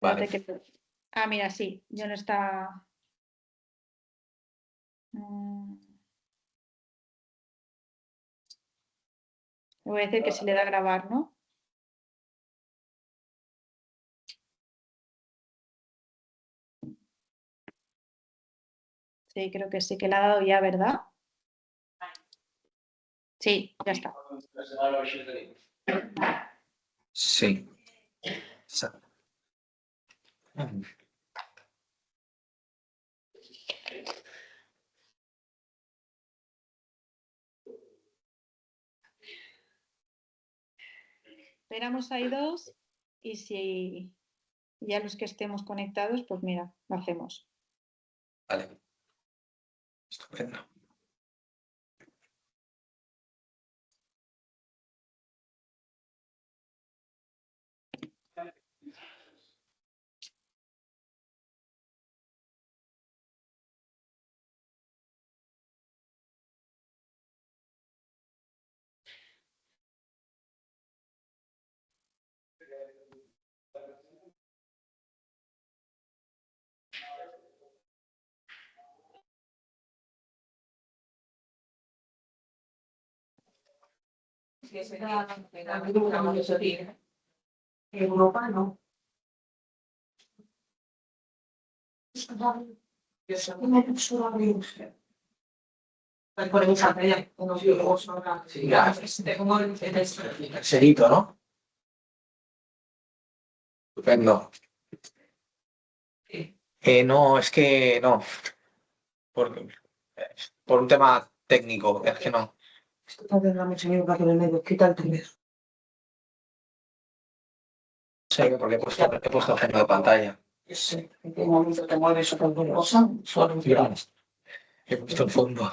Vale. Espérate que... Ah, mira, sí, yo no está... Le voy a decir que se le da a grabar, ¿no? Sí, creo que sí que le ha dado ya, ¿verdad? Sí, ya está. Sí. Esperamos ahí 2 y si ya los que estemos conectados, pues mira, lo hacemos. Vale. Estupendo. Europa no. Por mi pantalla, unos videos ahora. Sí, ya. Tengo el Serito, ¿no? Estupendo. No, es que no. Por un tema técnico, es que no. Esto también da mucho miedo para que el medio quita el teléfono. Sí, porque he puesto género de pantalla. Sí, en qué momento te mueves o cualquier cosa, solo Digamos, he puesto el fondo.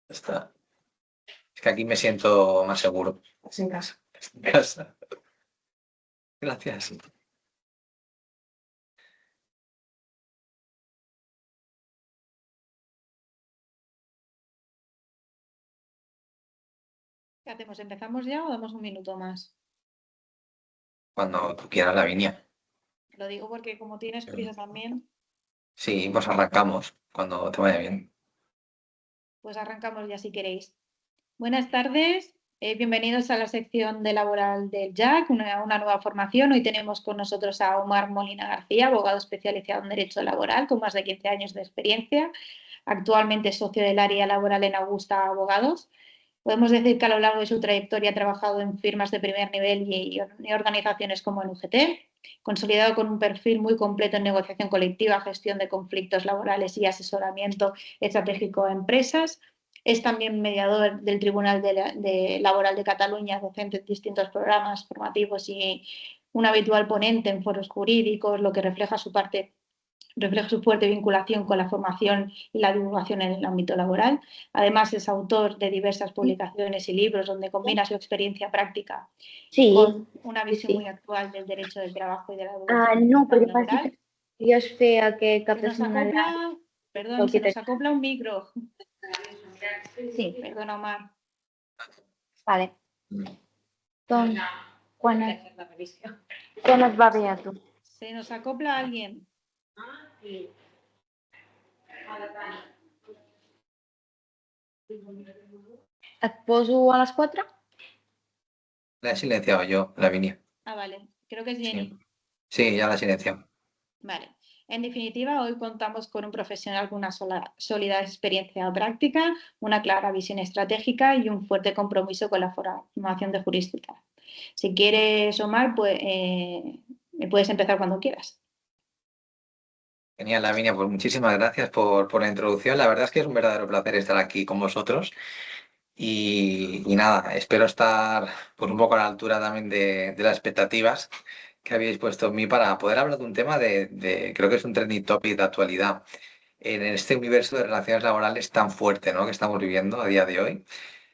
Ya está. Es que aquí me siento más seguro. en casa. En casa. Gracias. ¿Qué hacemos? ¿Empezamos ya o damos un minuto más? Cuando tú quieras, Lavinia. Lo digo porque como tienes prisa también, Sí, pues arrancamos cuando te vaya bien. pues arrancamos ya si queréis. Buenas tardes, bienvenidos a la sección de laboral del JAC, una nueva formación. Hoy tenemos con nosotros a Omar Molina García, abogado especializado en Derecho Laboral, con más de 15 años de experiencia, actualmente socio del área laboral en Augusta Abogados. Podemos decir que a lo largo de su trayectoria ha trabajado en firmas de primer nivel y organizaciones como el UGT, consolidado con un perfil muy completo en negociación colectiva, gestión de conflictos laborales y asesoramiento estratégico a empresas. Es también mediador del Tribunal Laboral de Cataluña, docente en distintos programas formativos y un habitual ponente en foros jurídicos, lo que refleja su fuerte vinculación con la formación y la divulgación en el ámbito laboral. Además, es autor de diversas publicaciones y libros donde combina su experiencia práctica con una visión muy actual del derecho del trabajo y de la No, perquè laboral. jo es feia que captés una live. Perdón, se nos acopla un micro. Sí, Perdona, Omar. vale. Doncs, quan et va bé a tu? Se nos acopla alguien. Et poso a les 4? La he silenciado yo, Lavinia. Ah, vale. Creo que es Jenny. Sí, ya la he silenciado. Vale. En definitiva, hoy contamos con un profesional con una sólida experiencia práctica, una clara visión estratégica y un fuerte compromiso con la formación de jurística. Si quieres, Omar, pues, puedes empezar cuando quieras. Genial, Lavinia, pues muchísimas gracias por la introducción. La verdad es que es un verdadero placer estar aquí con vosotros. Y nada, espero estar pues, un poco a la altura también de las expectativas que habéis puesto en mí para poder hablar de un tema creo que es un trending topic de actualidad en este universo de relaciones laborales tan fuerte, ¿no? Que estamos viviendo a día de hoy.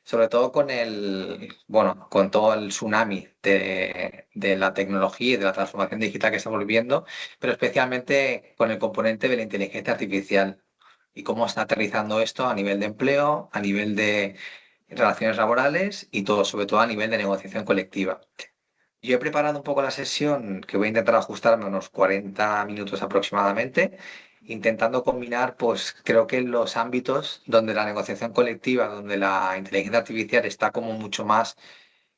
Sobre todo con todo el tsunami de la tecnología y de la transformación digital que estamos viviendo, pero especialmente con el componente de la inteligencia artificial y cómo está aterrizando esto a nivel de empleo, a nivel de relaciones laborales y todo, sobre todo a nivel de negociación colectiva. Yo he preparado un poco la sesión, que voy a intentar ajustarme a unos 40 minutos aproximadamente, intentando combinar, pues creo que los ámbitos donde la negociación colectiva, donde la inteligencia artificial está como mucho más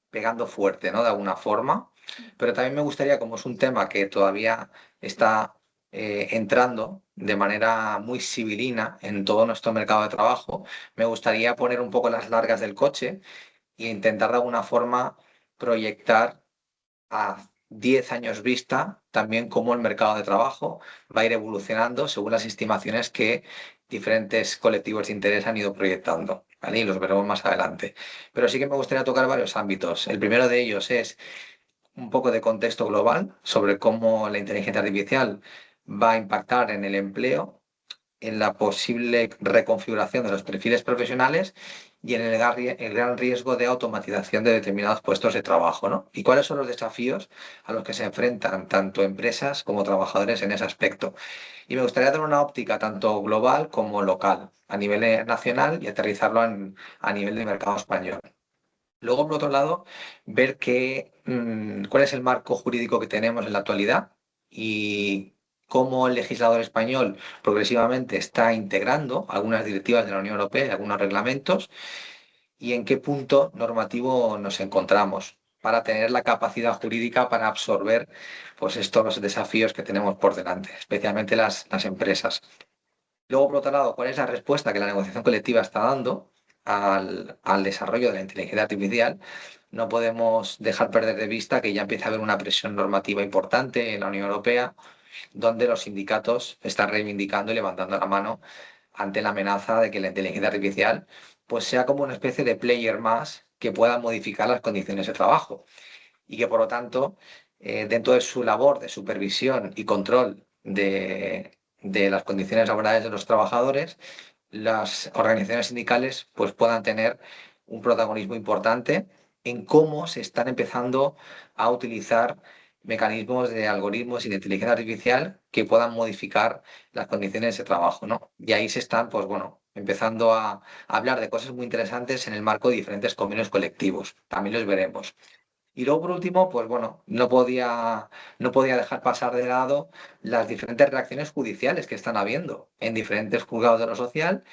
pegando fuerte, ¿no? De alguna forma. Pero también me gustaría, como es un tema que todavía está entrando de manera muy sibilina en todo nuestro mercado de trabajo, me gustaría poner un poco las largas del coche e intentar de alguna forma proyectar a 10 años vista también cómo el mercado de trabajo va a ir evolucionando según las estimaciones que diferentes colectivos de interés han ido proyectando, ¿vale? Y los veremos más adelante. Pero sí que me gustaría tocar varios ámbitos. El primero de ellos es un poco de contexto global sobre cómo la inteligencia artificial va a impactar en el empleo, en la posible reconfiguración de los perfiles profesionales y en el gran riesgo de automatización de determinados puestos de trabajo, ¿no? ¿Y cuáles son los desafíos a los que se enfrentan tanto empresas como trabajadores en ese aspecto? Y me gustaría dar una óptica tanto global como local, a nivel nacional y aterrizarlo a nivel de mercado español. Luego, por otro lado, ver cuál es el marco jurídico que tenemos en la actualidad y cómo el legislador español progresivamente está integrando algunas directivas de la Unión Europea y algunos reglamentos y en qué punto normativo nos encontramos para tener la capacidad jurídica para absorber pues, estos desafíos que tenemos por delante, especialmente las empresas. Luego, por otro lado, ¿cuál es la respuesta que la negociación colectiva está dando al desarrollo de la inteligencia artificial? No podemos dejar perder de vista que ya empieza a haber una presión normativa importante en la Unión Europea, donde los sindicatos están reivindicando y levantando la mano ante la amenaza de que la inteligencia artificial pues, sea como una especie de player más que pueda modificar las condiciones de trabajo y que, por lo tanto, dentro de su labor de supervisión y control de las condiciones laborales de los trabajadores, las organizaciones sindicales pues, puedan tener un protagonismo importante en cómo se están empezando a utilizar mecanismos de algoritmos y de inteligencia artificial que puedan modificar las condiciones de trabajo, ¿no? Y ahí se están, pues bueno, empezando a hablar de cosas muy interesantes en el marco de diferentes convenios colectivos. También los veremos. Y luego, por último, pues bueno, no podía dejar pasar de lado las diferentes reacciones judiciales que están habiendo en diferentes juzgados de lo social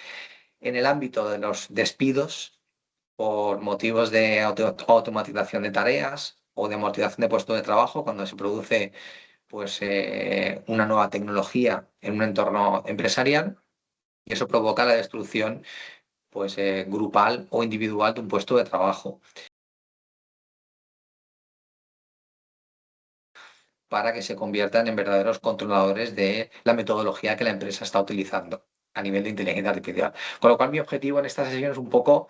en el ámbito de los despidos por motivos de automatización de tareas o de amortización de puestos de trabajo cuando se produce pues, una nueva tecnología en un entorno empresarial y eso provoca la destrucción pues, grupal o individual de un puesto de trabajo, para que se conviertan en verdaderos controladores de la metodología que la empresa está utilizando a nivel de inteligencia artificial. Con lo cual, mi objetivo en esta sesión es un poco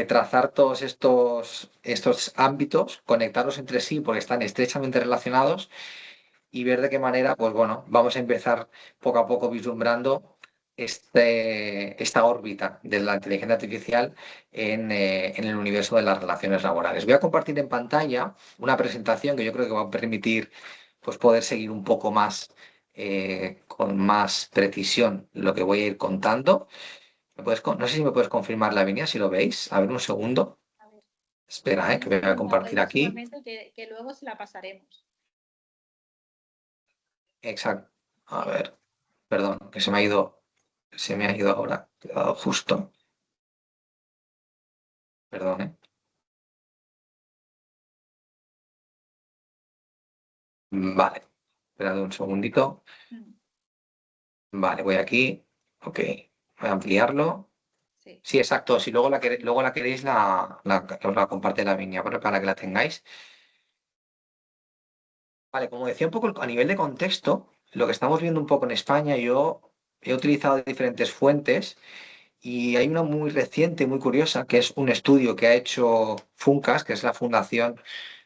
trazar todos estos ámbitos, conectarlos entre sí porque están estrechamente relacionados y ver de qué manera, pues bueno, vamos a empezar poco a poco vislumbrando esta órbita de la inteligencia artificial en el universo de las relaciones laborales. Voy a compartir en pantalla una presentación que yo creo que va a permitir pues, poder seguir un poco más, con más precisión lo que voy a ir contando. No sé si me puedes confirmar la línea, si lo veis. A ver, un segundo. A ver, Espera, que voy a compartir aquí. que luego se la pasaremos. Exacto. A ver, perdón, que se me ha ido ahora. He dado justo. Perdón, ¿eh? Vale. Esperad un segundito. Mm, Vale, voy aquí. Ok. Voy a ampliarlo. sí. Sí, exacto. Si luego la queréis, os la comparte la línea para que la tengáis. Vale, como decía un poco a nivel de contexto, lo que estamos viendo un poco en España, yo he utilizado diferentes fuentes y hay una muy reciente, muy curiosa, que es un estudio que ha hecho Funcas, que es la Fundación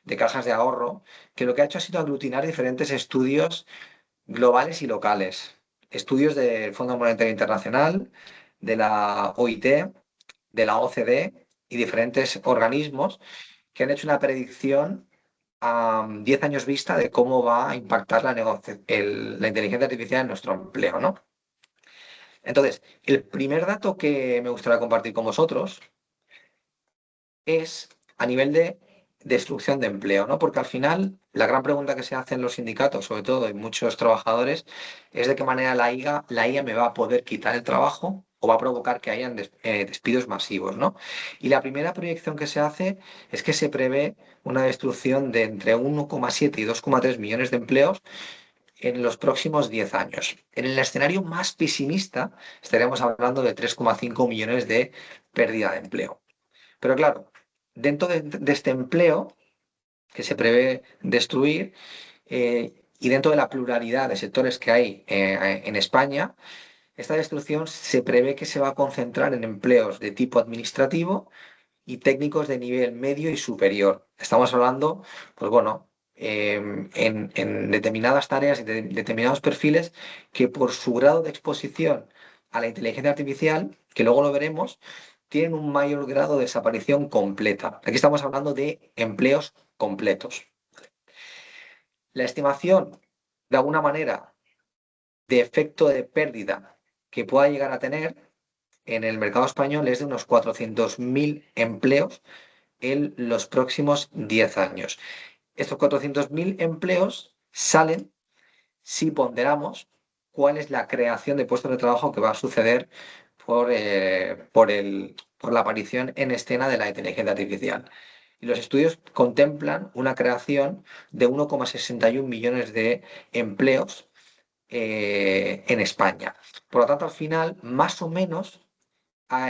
de Cajas de Ahorro, que lo que ha hecho ha sido aglutinar diferentes estudios globales y locales. Estudios del Fondo Monetario Internacional, de la OIT, de la OCDE y diferentes organismos que han hecho una predicción a 10 años vista de cómo va a impactar la inteligencia artificial en nuestro empleo, ¿no? Entonces, el primer dato que me gustaría compartir con vosotros es a nivel de destrucción de empleo, ¿no? Porque al final la gran pregunta que se hacen los sindicatos, sobre todo y muchos trabajadores, es de qué manera la IA me va a poder quitar el trabajo o va a provocar que hayan despidos masivos, ¿no? Y la primera proyección que se hace es que se prevé una destrucción de entre 1,7 y 2,3 millones de empleos en los próximos 10 años. En el escenario más pesimista estaríamos hablando de 3,5 millones de pérdida de empleo. Pero claro, dentro de este empleo que se prevé destruir y dentro de la pluralidad de sectores que hay en España, esta destrucción se prevé que se va a concentrar en empleos de tipo administrativo y técnicos de nivel medio y superior. Estamos hablando, pues bueno, en determinadas tareas y determinados perfiles que por su grado de exposición a la inteligencia artificial, que luego lo veremos, tienen un mayor grado de desaparición completa. Aquí estamos hablando de empleos completos. La estimación, de alguna manera, de efecto de pérdida que pueda llegar a tener en el mercado español es de unos 400.000 empleos en los próximos 10 años. Estos 400.000 empleos salen si ponderamos cuál es la creación de puestos de trabajo que va a suceder por la aparición en escena de la inteligencia artificial. Y los estudios contemplan una creación de 1,61 millones de empleos en España. Por lo tanto, al final, más o menos,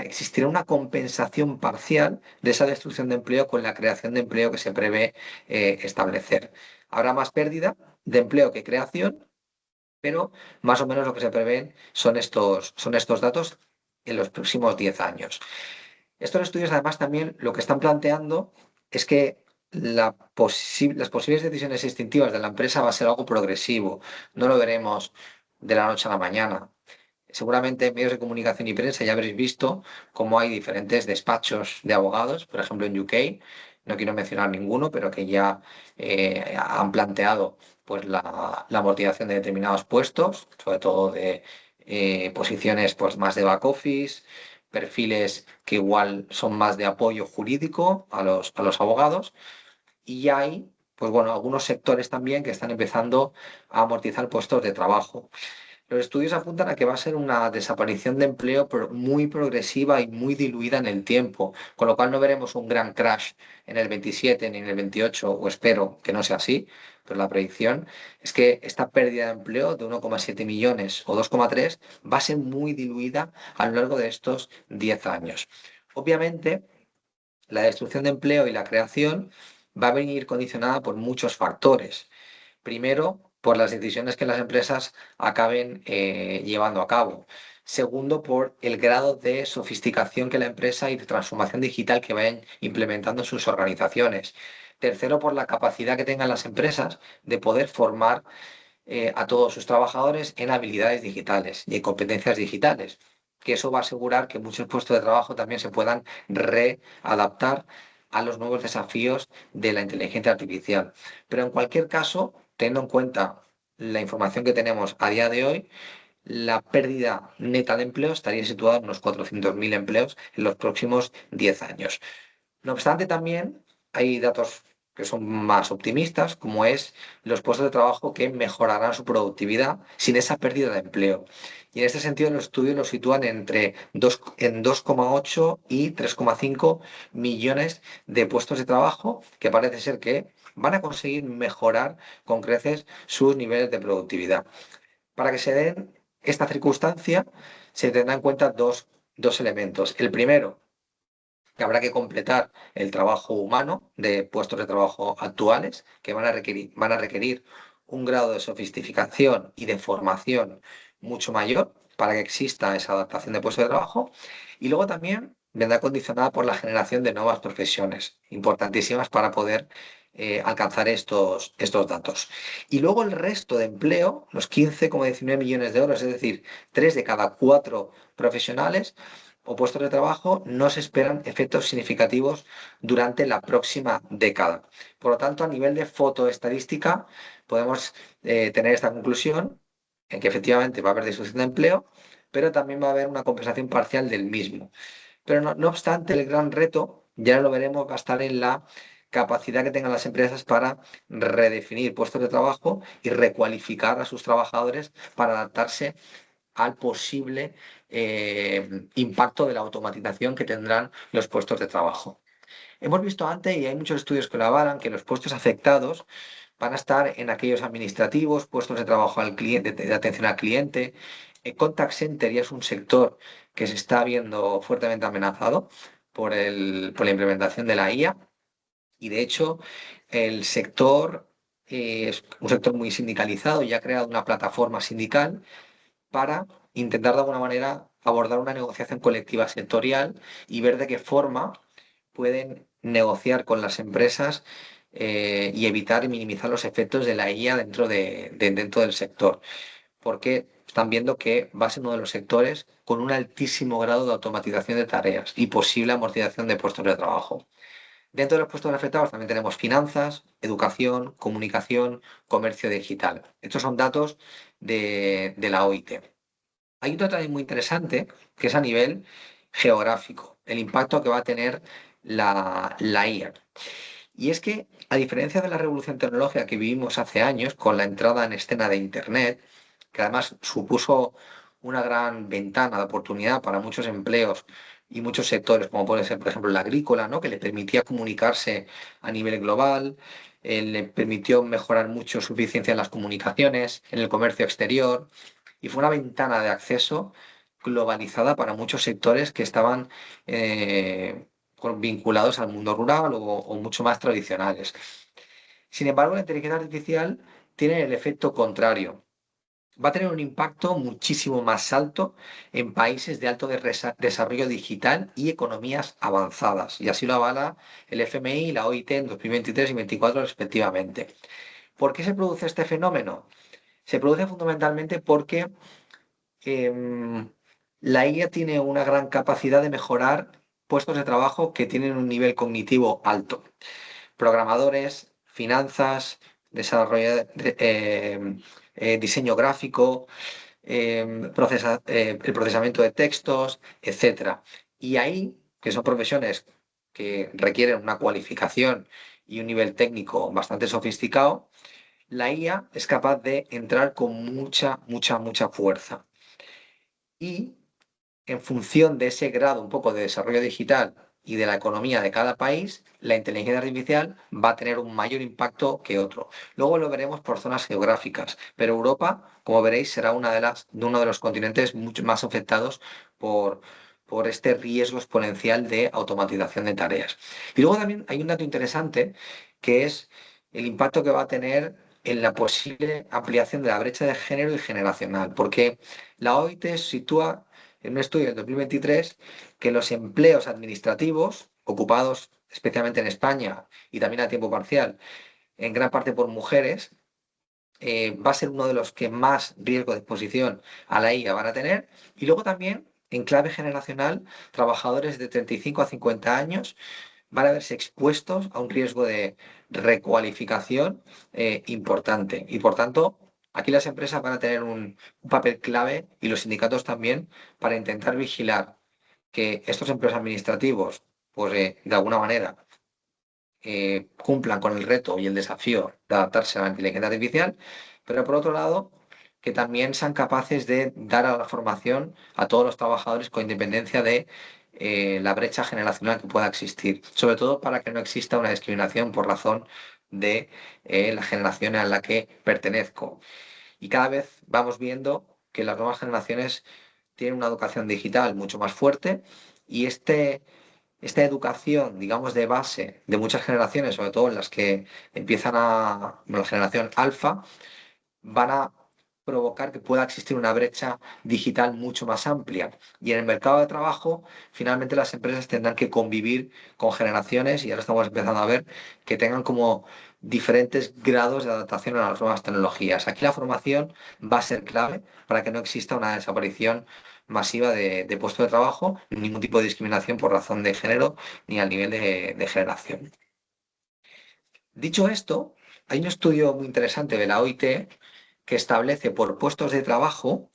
existirá una compensación parcial de esa destrucción de empleo con la creación de empleo que se prevé establecer. Habrá más pérdida de empleo que creación, pero más o menos lo que se prevén son estos datos en los próximos 10 años. Estos estudios, además, también lo que están planteando es que las posibles decisiones instintivas de la empresa va a ser algo progresivo. No lo veremos de la noche a la mañana. Seguramente en medios de comunicación y prensa ya habréis visto cómo hay diferentes despachos de abogados, por ejemplo en UK, no quiero mencionar ninguno, pero que ya han planteado pues, la amortización de determinados puestos, sobre todo de posiciones pues, más de back office, perfiles que igual son más de apoyo jurídico a los abogados, y ya hay pues, bueno, algunos sectores también que están empezando a amortizar puestos de trabajo. Los estudios apuntan a que va a ser una desaparición de empleo muy progresiva y muy diluida en el tiempo, con lo cual no veremos un gran crash en el 27 ni en el 28, o espero que no sea así, pero la predicción es que esta pérdida de empleo de 1,7 millones o 2,3 va a ser muy diluida a lo largo de estos 10 años. Obviamente, la destrucción de empleo y la creación va a venir condicionada por muchos factores. Primero, por las decisiones que las empresas acaben llevando a cabo. Segundo, por el grado de sofisticación que la empresa y de transformación digital que vayan implementando en sus organizaciones. Tercero, por la capacidad que tengan las empresas de poder formar a todos sus trabajadores en habilidades digitales y en competencias digitales, que eso va a asegurar que muchos puestos de trabajo también se puedan readaptar a los nuevos desafíos de la inteligencia artificial. Pero en cualquier caso, teniendo en cuenta la información que tenemos a día de hoy, la pérdida neta de empleo estaría situada en unos 400.000 empleos en los próximos 10 años. No obstante, también hay datos que son más optimistas, como es los puestos de trabajo que mejorarán su productividad sin esa pérdida de empleo. Y en este sentido, los estudios lo sitúan en 2,8 y 3,5 millones de puestos de trabajo que parece ser que van a conseguir mejorar con creces sus niveles de productividad. Para que se den esta circunstancia, se tendrán en cuenta dos elementos. El primero, que habrá que completar el trabajo humano de puestos de trabajo actuales, que van a requerir un grado de sofisticación y de formación mucho mayor para que exista esa adaptación de puestos de trabajo. Y luego también vendrá condicionada por la generación de nuevas profesiones, importantísimas para poder alcanzar estos datos. Y luego el resto de empleo, los 15,19 millones de euros, es decir, 3 de cada 4 profesionales, o puestos de trabajo, no se esperan efectos significativos durante la próxima década. Por lo tanto, a nivel de fotoestadística, podemos tener esta conclusión en que efectivamente va a haber destrucción de empleo, pero también va a haber una compensación parcial del mismo. Pero no obstante, el gran reto, ya lo veremos, va a estar en la capacidad que tengan las empresas para redefinir puestos de trabajo y recualificar a sus trabajadores para adaptarse al posible impacto de la automatización que tendrán los puestos de trabajo. Hemos visto antes, y hay muchos estudios que lo avalan, que los puestos afectados van a estar en aquellos administrativos, puestos de trabajo al cliente, de atención al cliente. El contact center ya es un sector que se está viendo fuertemente amenazado por la implementación de la IA. Y de hecho, el sector es un sector muy sindicalizado y ha creado una plataforma sindical para intentar de alguna manera abordar una negociación colectiva sectorial y ver de qué forma pueden negociar con las empresas y evitar y minimizar los efectos de la IA dentro del sector, porque están viendo que va a ser uno de los sectores con un altísimo grado de automatización de tareas y posible amortización de puestos de trabajo. Dentro de los puestos afectados también tenemos finanzas, educación, comunicación, comercio digital. Estos son datos de la OIT. Hay otro también muy interesante que es a nivel geográfico, el impacto que va a tener la IA. Y es que, a diferencia de la revolución tecnológica que vivimos hace años con la entrada en escena de Internet, que además supuso una gran ventana de oportunidad para muchos empleos y muchos sectores, como puede ser, por ejemplo, el agrícola, ¿no? Que le permitía comunicarse a nivel global, le permitió mejorar mucho su eficiencia en las comunicaciones, en el comercio exterior, y fue una ventana de acceso globalizada para muchos sectores que estaban vinculados al mundo rural o mucho más tradicionales. Sin embargo, la inteligencia artificial tiene el efecto contrario. Va a tener un impacto muchísimo más alto en países de alto desarrollo digital y economías avanzadas. Y así lo avala el FMI y la OIT en 2023 y 2024 respectivamente. ¿Por qué se produce este fenómeno? Se produce fundamentalmente porque la IA tiene una gran capacidad de mejorar puestos de trabajo que tienen un nivel cognitivo alto. Programadores, finanzas, desarrollo diseño gráfico, el procesamiento de textos, etcétera. Y ahí, que son profesiones que requieren una cualificación y un nivel técnico bastante sofisticado, la IA es capaz de entrar con mucha fuerza. Y en función de ese grado un poco de desarrollo digital y de la economía de cada país, la inteligencia artificial va a tener un mayor impacto que otro. Luego lo veremos por zonas geográficas, pero Europa, como veréis, será uno de los continentes mucho más afectados por este riesgo exponencial de automatización de tareas. Y luego también hay un dato interesante que es el impacto que va a tener en la posible ampliación de la brecha de género y generacional, porque la OIT sitúa en un estudio del 2023 que los empleos administrativos ocupados especialmente en España y también a tiempo parcial, en gran parte por mujeres, va a ser uno de los que más riesgo de exposición a la IA van a tener. Y luego también, en clave generacional, trabajadores de 35 a 50 años van a verse expuestos a un riesgo de recualificación importante. Y por tanto, aquí las empresas van a tener un papel clave y los sindicatos también para intentar vigilar que estos empleos administrativos, pues de alguna manera, cumplan con el reto y el desafío de adaptarse a la inteligencia artificial, pero por otro lado, que también sean capaces de dar a la formación a todos los trabajadores con independencia de la brecha generacional que pueda existir, sobre todo para que no exista una discriminación por razón de la generación a la que pertenezco. Y cada vez vamos viendo que las nuevas generaciones tienen una educación digital mucho más fuerte y esta educación, digamos, de base de muchas generaciones, sobre todo en las que empiezan la generación alfa, van a provocar que pueda existir una brecha digital mucho más amplia. Y en el mercado de trabajo, finalmente las empresas tendrán que convivir con generaciones, y ahora estamos empezando a ver que tengan como diferentes grados de adaptación a las nuevas tecnologías. Aquí la formación va a ser clave para que no exista una desaparición masiva de puestos de trabajo, ningún tipo de discriminación por razón de género ni al nivel de generación. Dicho esto, hay un estudio muy interesante de la OIT que establece por puestos de trabajo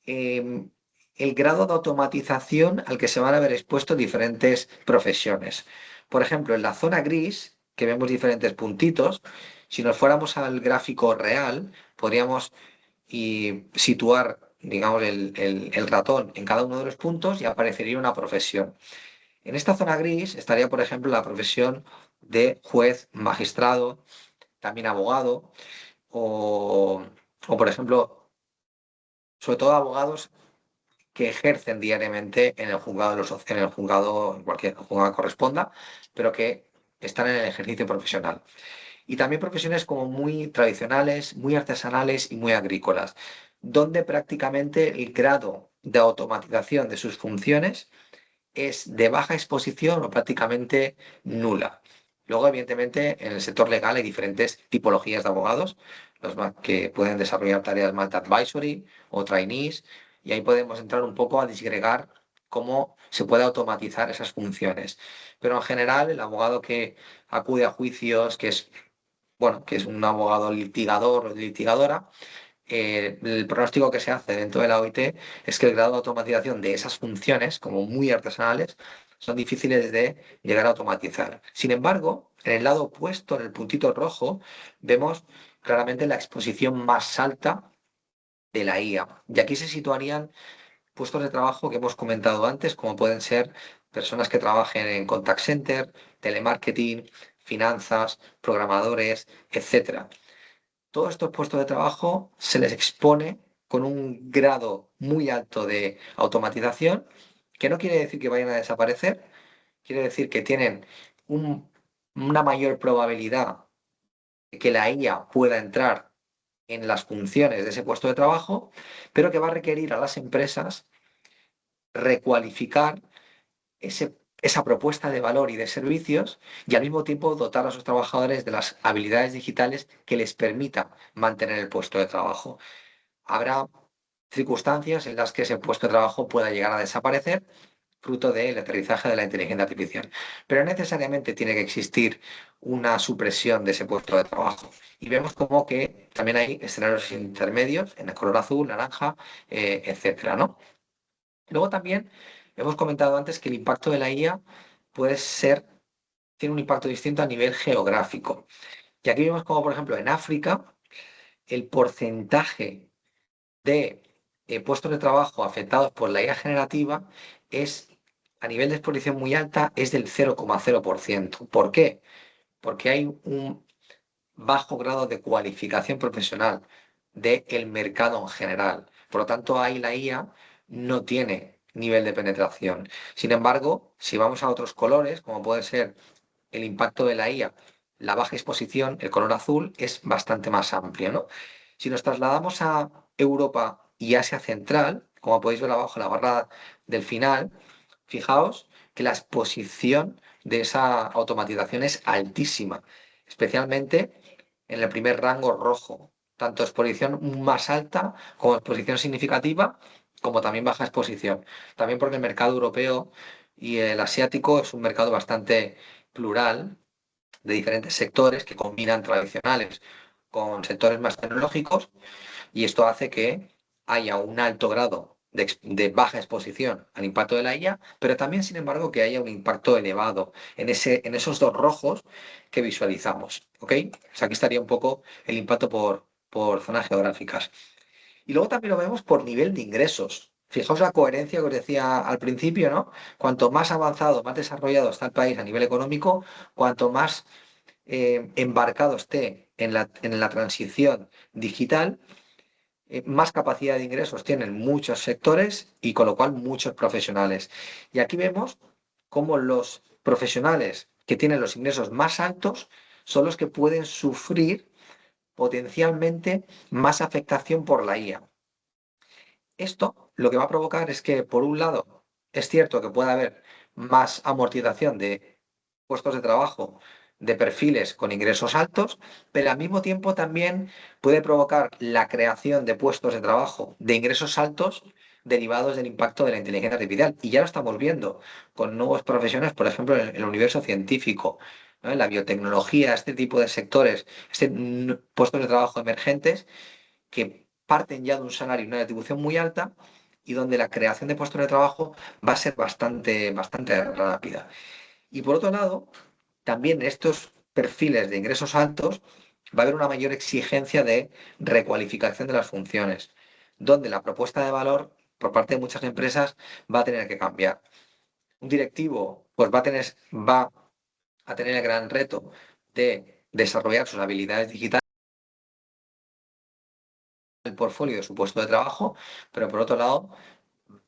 el grado de automatización al que se van a ver expuestos diferentes profesiones. Por ejemplo, en la zona gris que vemos diferentes puntitos, si nos fuéramos al gráfico real, podríamos situar, digamos, el ratón en cada uno de los puntos y aparecería una profesión. En esta zona gris estaría, por ejemplo, la profesión de juez, magistrado, también abogado, o, por ejemplo, sobre todo abogados que ejercen diariamente en el juzgado, en el juzgado, en cualquier juzgado que corresponda, pero que están en el ejercicio profesional. Y también profesiones como muy tradicionales, muy artesanales y muy agrícolas, donde prácticamente el grado de automatización de sus funciones es de baja exposición o prácticamente nula. Luego, evidentemente, en el sector legal hay diferentes tipologías de abogados, que pueden desarrollar tareas más de advisory o trainees, y ahí podemos entrar un poco a disgregar cómo se puede automatizar esas funciones. Pero en general, el abogado que acude a juicios, que es, bueno, que es un abogado litigador o litigadora, el pronóstico que se hace dentro de la OIT es que el grado de automatización de esas funciones, como muy artesanales, son difíciles de llegar a automatizar. Sin embargo, en el lado opuesto, en el puntito rojo, vemos claramente la exposición más alta de la IA. Y aquí se situarían puestos de trabajo que hemos comentado antes, como pueden ser personas que trabajen en contact center, telemarketing, finanzas, programadores, etcétera. Todos estos puestos de trabajo se les expone con un grado muy alto de automatización, que no quiere decir que vayan a desaparecer, quiere decir que tienen una mayor probabilidad de que la IA pueda entrar en las funciones de ese puesto de trabajo, pero que va a requerir a las empresas recualificar esa propuesta de valor y de servicios y al mismo tiempo dotar a sus trabajadores de las habilidades digitales que les permita mantener el puesto de trabajo. Habrá circunstancias en las que ese puesto de trabajo pueda llegar a desaparecer fruto del aterrizaje de la inteligencia artificial. Pero necesariamente tiene que existir una supresión de ese puesto de trabajo. Y vemos como que también hay escenarios intermedios en el color azul, naranja, etcétera, ¿no? Luego también hemos comentado antes que el impacto de la IA tiene un impacto distinto a nivel geográfico. Y aquí vemos como, por ejemplo, en África, el porcentaje de puestos de trabajo afectados por la IA generativa es, a nivel de exposición muy alta, es del 0,0%. ¿Por qué? Porque hay un bajo grado de cualificación profesional del mercado en general. Por lo tanto, ahí la IA no tiene nivel de penetración. Sin embargo, si vamos a otros colores, como puede ser el impacto de la IA, la baja exposición, el color azul, es bastante más amplio, ¿no? Si nos trasladamos a Europa y Asia Central, como podéis ver abajo en la barra del final, fijaos que la exposición de esa automatización es altísima, especialmente en el primer rango rojo, tanto exposición más alta como exposición significativa, como también baja exposición. También porque el mercado europeo y el asiático es un mercado bastante plural de diferentes sectores que combinan tradicionales con sectores más tecnológicos y esto hace que haya un alto grado de baja exposición al impacto de la IA, pero también, sin embargo, que haya un impacto elevado en esos dos rojos que visualizamos. ¿Ok? O sea, aquí estaría un poco el impacto por zonas geográficas. Y luego también lo vemos por nivel de ingresos. Fijaos la coherencia que os decía al principio, ¿no? Cuanto más avanzado, más desarrollado está el país a nivel económico, cuanto más embarcado esté en la transición digital, más capacidad de ingresos tienen muchos sectores y con lo cual muchos profesionales. Y aquí vemos cómo los profesionales que tienen los ingresos más altos son los que pueden sufrir potencialmente más afectación por la IA. Esto lo que va a provocar es que, por un lado, es cierto que puede haber más amortización de puestos de trabajo de perfiles con ingresos altos, pero al mismo tiempo también puede provocar la creación de puestos de trabajo de ingresos altos derivados del impacto de la inteligencia artificial. Y ya lo estamos viendo con nuevas profesiones, por ejemplo, en el universo científico, ¿no? En la biotecnología, este tipo de sectores, puestos de trabajo emergentes que parten ya de un salario y una retribución muy alta y donde la creación de puestos de trabajo va a ser bastante rápida. Y por otro lado, también estos perfiles de ingresos altos, va a haber una mayor exigencia de recualificación de las funciones, donde la propuesta de valor por parte de muchas empresas va a tener que cambiar. Un directivo pues va a tener el gran reto de desarrollar sus habilidades digitales, el portfolio de su puesto de trabajo, pero por otro lado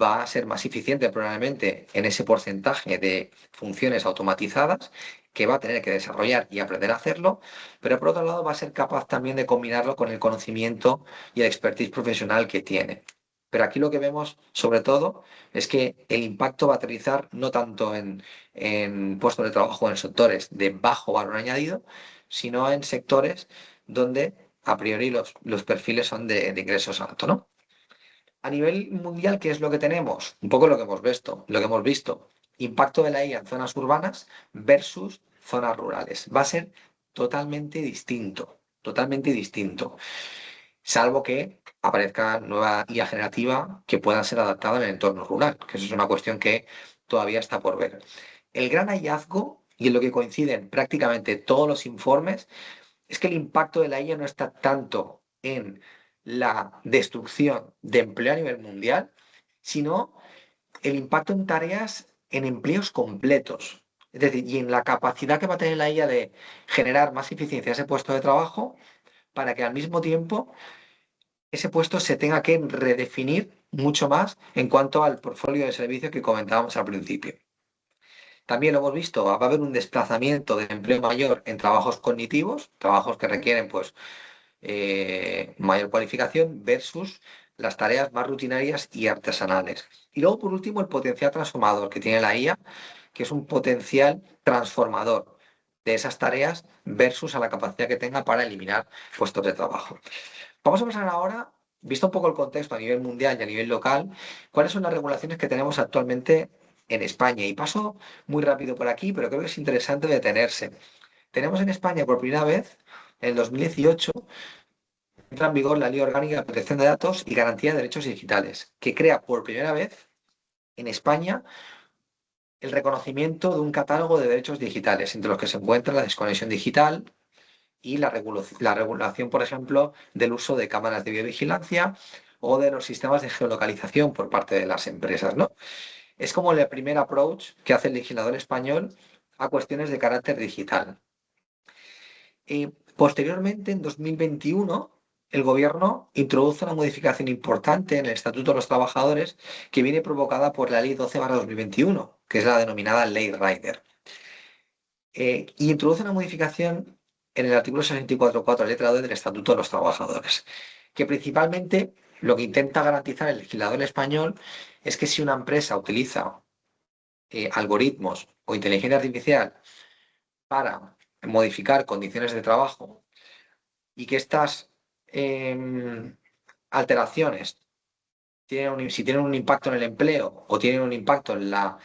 va a ser más eficiente probablemente en ese porcentaje de funciones automatizadas que va a tener que desarrollar y aprender a hacerlo, pero por otro lado va a ser capaz también de combinarlo con el conocimiento y el expertise profesional que tiene. Pero aquí lo que vemos sobre todo es que el impacto va a aterrizar no tanto en puestos de trabajo en sectores de bajo valor añadido, sino en sectores donde a priori los perfiles son de ingresos altos, ¿no? A nivel mundial, ¿qué es lo que tenemos? Un poco lo que hemos visto. Impacto de la IA en zonas urbanas versus zonas rurales. Va a ser totalmente distinto, totalmente distinto. Salvo que aparezca nueva IA generativa que pueda ser adaptada en el entorno rural, que eso es una cuestión que todavía está por ver. El gran hallazgo, y en lo que coinciden prácticamente todos los informes, es que el impacto de la IA no está tanto en la destrucción de empleo a nivel mundial, sino el impacto en tareas, en empleos completos. Es decir, y en la capacidad que va a tener la IA de generar más eficiencia a ese puesto de trabajo para que al mismo tiempo ese puesto se tenga que redefinir mucho más en cuanto al portfolio de servicios que comentábamos al principio. También lo hemos visto, va a haber un desplazamiento de empleo mayor en trabajos cognitivos, trabajos que requieren pues mayor cualificación versus las tareas más rutinarias y artesanales. Y luego, por último, el potencial transformador que tiene la IA, que es un potencial transformador de esas tareas versus a la capacidad que tenga para eliminar puestos de trabajo. Vamos a pasar ahora, visto un poco el contexto a nivel mundial y a nivel local, cuáles son las regulaciones que tenemos actualmente en España. Y paso muy rápido por aquí, pero creo que es interesante detenerse. Tenemos en España por primera vez, en el 2018, entra en vigor la Ley Orgánica de Protección de Datos y Garantía de Derechos Digitales, que crea por primera vez en España el reconocimiento de un catálogo de derechos digitales, entre los que se encuentra la desconexión digital y la regulación, por ejemplo, del uso de cámaras de videovigilancia o de los sistemas de geolocalización por parte de las empresas, ¿no? Es como el primer approach que hace el legislador español a cuestiones de carácter digital. Posteriormente, en 2021, el Gobierno introduce una modificación importante en el Estatuto de los Trabajadores que viene provocada por la Ley 12/2021, que es la denominada Ley Rider. Y introduce una modificación en el artículo 64.4, letra D del Estatuto de los Trabajadores, que principalmente lo que intenta garantizar el legislador español es que si una empresa utiliza algoritmos o inteligencia artificial para modificar condiciones de trabajo y que estas alteraciones si tienen un impacto en el empleo o tienen un impacto en la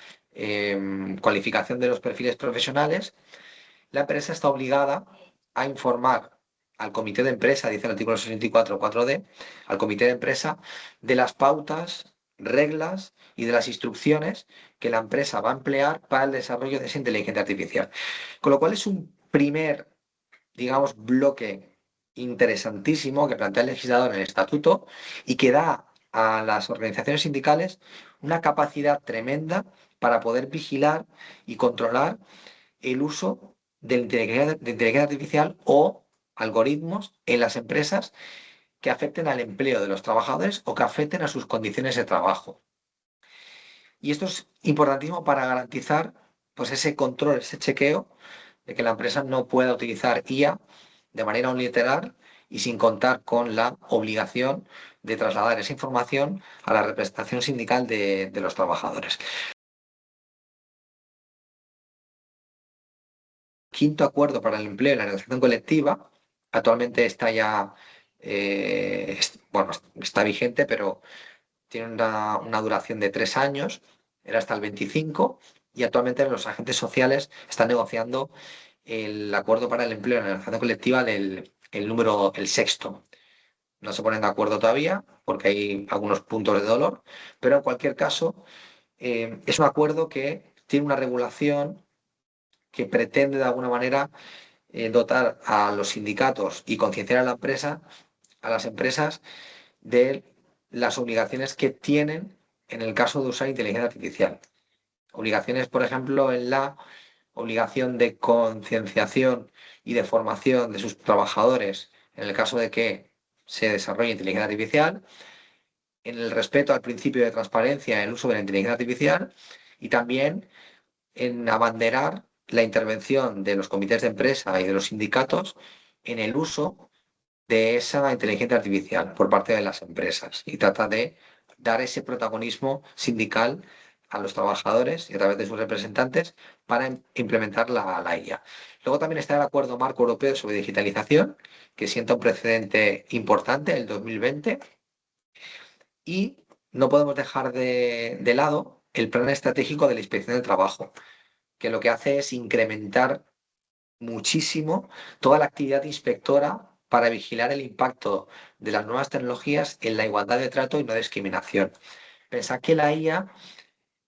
cualificación de los perfiles profesionales, la empresa está obligada a informar al comité de empresa, dice el artículo 64.4d, al comité de empresa de las pautas, reglas y de las instrucciones que la empresa va a emplear para el desarrollo de esa inteligencia artificial. Con lo cual es un primer, digamos, bloque interesantísimo que plantea el legislador en el estatuto y que da a las organizaciones sindicales una capacidad tremenda para poder vigilar y controlar el uso de inteligencia artificial o algoritmos en las empresas que afecten al empleo de los trabajadores o que afecten a sus condiciones de trabajo. Y esto es importantísimo para garantizar pues, ese control, ese chequeo de que la empresa no pueda utilizar IA de manera unilateral y sin contar con la obligación de trasladar esa información a la representación sindical de los trabajadores. Quinto acuerdo para el empleo y la negociación colectiva, actualmente está ya, está vigente, pero tiene una duración de 3 años, era hasta el 25, y actualmente los agentes sociales están negociando el acuerdo para el empleo y la negociación colectiva el sexto. No se ponen de acuerdo todavía porque hay algunos puntos de dolor, pero en cualquier caso es un acuerdo que tiene una regulación que pretende de alguna manera dotar a los sindicatos y concienciar a las empresas de las obligaciones que tienen en el caso de usar inteligencia artificial. Obligaciones, por ejemplo, en la obligación de concienciación y de formación de sus trabajadores en el caso de que se desarrolle inteligencia artificial, en el respeto al principio de transparencia en el uso de la inteligencia artificial y también en abanderar la intervención de los comités de empresa y de los sindicatos en el uso de esa inteligencia artificial por parte de las empresas y trata de dar ese protagonismo sindical a los trabajadores y a través de sus representantes para implementar la IA. Luego también está el Acuerdo Marco Europeo sobre Digitalización, que sienta un precedente importante, el 2020, y no podemos dejar de lado el Plan Estratégico de la Inspección de Trabajo, que lo que hace es incrementar muchísimo toda la actividad inspectora para vigilar el impacto de las nuevas tecnologías en la igualdad de trato y no discriminación. Pensad que la IA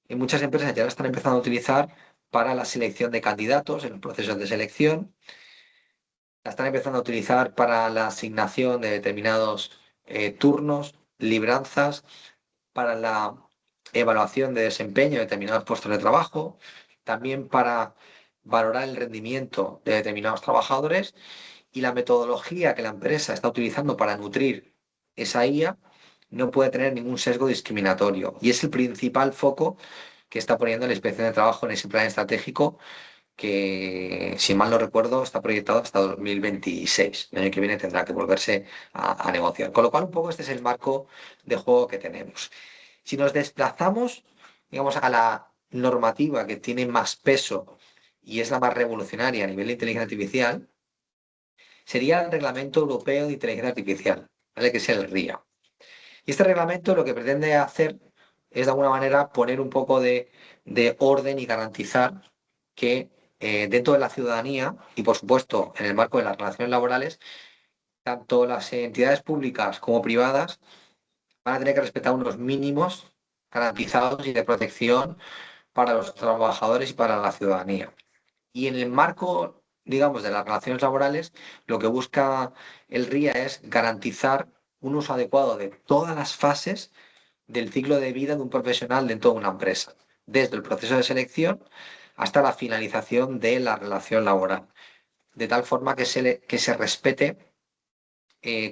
en muchas empresas ya la están empezando a utilizar para la selección de candidatos en los procesos de selección, la están empezando a utilizar para la asignación de determinados turnos, libranzas, para la evaluación de desempeño de determinados puestos de trabajo, también para valorar el rendimiento de determinados trabajadores y la metodología que la empresa está utilizando para nutrir esa IA no puede tener ningún sesgo discriminatorio. Y es el principal foco que está poniendo la Inspección de Trabajo en ese plan estratégico que, si mal no recuerdo, está proyectado hasta 2026. El año que viene tendrá que volverse a negociar. Con lo cual, un poco este es el marco de juego que tenemos. Si nos desplazamos, digamos, a la normativa que tiene más peso y es la más revolucionaria a nivel de inteligencia artificial, sería el Reglamento Europeo de Inteligencia Artificial, ¿vale? Que es el RIA. Y este reglamento lo que pretende hacer es de alguna manera poner un poco de orden y garantizar que dentro de la ciudadanía y por supuesto en el marco de las relaciones laborales, tanto las entidades públicas como privadas van a tener que respetar unos mínimos garantizados y de protección para los trabajadores y para la ciudadanía. Y en el marco, digamos, de las relaciones laborales, lo que busca el RIA es garantizar un uso adecuado de todas las fases del ciclo de vida de un profesional dentro de una empresa, desde el proceso de selección hasta la finalización de la relación laboral, de tal forma que se respete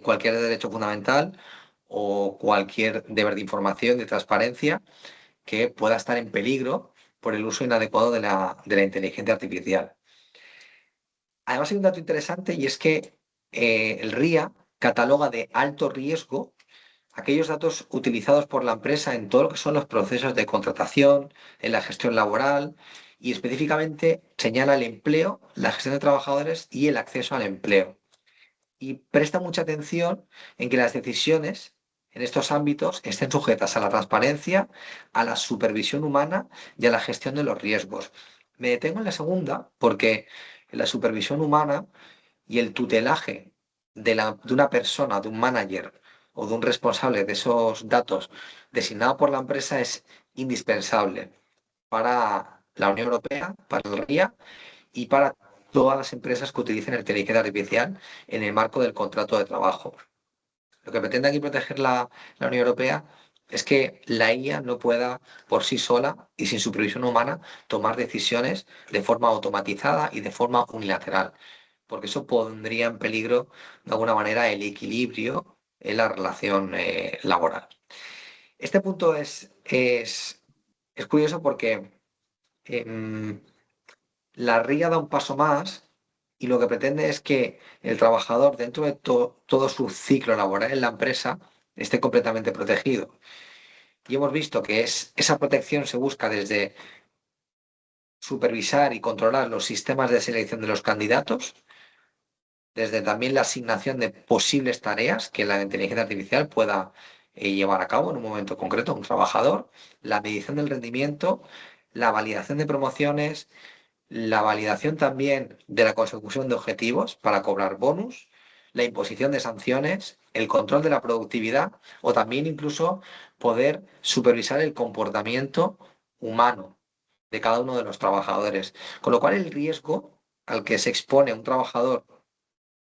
cualquier derecho fundamental o cualquier deber de información, de transparencia, que pueda estar en peligro por el uso inadecuado de la inteligencia artificial. Además, hay un dato interesante y es que el RIA cataloga de alto riesgo aquellos datos utilizados por la empresa en todo lo que son los procesos de contratación, en la gestión laboral y específicamente señala el empleo, la gestión de trabajadores y el acceso al empleo. Y presta mucha atención en que las decisiones en estos ámbitos estén sujetas a la transparencia, a la supervisión humana y a la gestión de los riesgos. Me detengo en la segunda porque la supervisión humana y el tutelaje de una persona, de un manager o de un responsable de esos datos designado por la empresa es indispensable para la Unión Europea, para el RIA y para todas las empresas que utilicen inteligencia artificial en el marco del contrato de trabajo. Lo que pretende aquí proteger la Unión Europea es que la IA no pueda por sí sola y sin supervisión humana tomar decisiones de forma automatizada y de forma unilateral, porque eso pondría en peligro de alguna manera el equilibrio en la relación laboral. Este punto es curioso porque la RIA da un paso más y lo que pretende es que el trabajador dentro de todo su ciclo laboral en la empresa esté completamente protegido. Y hemos visto que esa protección se busca desde supervisar y controlar los sistemas de selección de los candidatos, desde también la asignación de posibles tareas que la inteligencia artificial pueda llevar a cabo en un momento concreto a un trabajador, la medición del rendimiento, la validación de promociones, la validación también de la consecución de objetivos para cobrar bonus, la imposición de sanciones, el control de la productividad o también incluso poder supervisar el comportamiento humano de cada uno de los trabajadores. Con lo cual el riesgo al que se expone un trabajador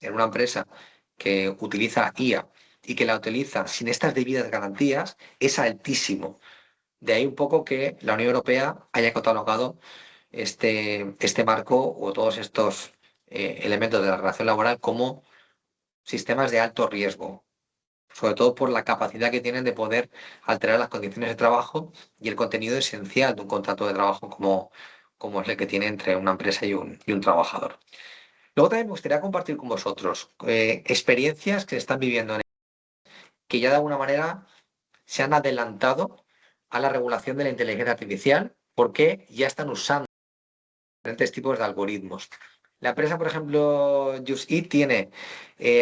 en una empresa que utiliza IA y que la utiliza sin estas debidas garantías es altísimo. De ahí un poco que la Unión Europea haya catalogado este marco o todos estos elementos de la relación laboral como sistemas de alto riesgo, sobre todo por la capacidad que tienen de poder alterar las condiciones de trabajo y el contenido esencial de un contrato de trabajo como es el que tiene entre una empresa y un trabajador. Luego también me gustaría compartir con vosotros experiencias que se están viviendo que ya de alguna manera se han adelantado a la regulación de la inteligencia artificial porque ya están usando diferentes tipos de algoritmos. La empresa, por ejemplo, Just Eat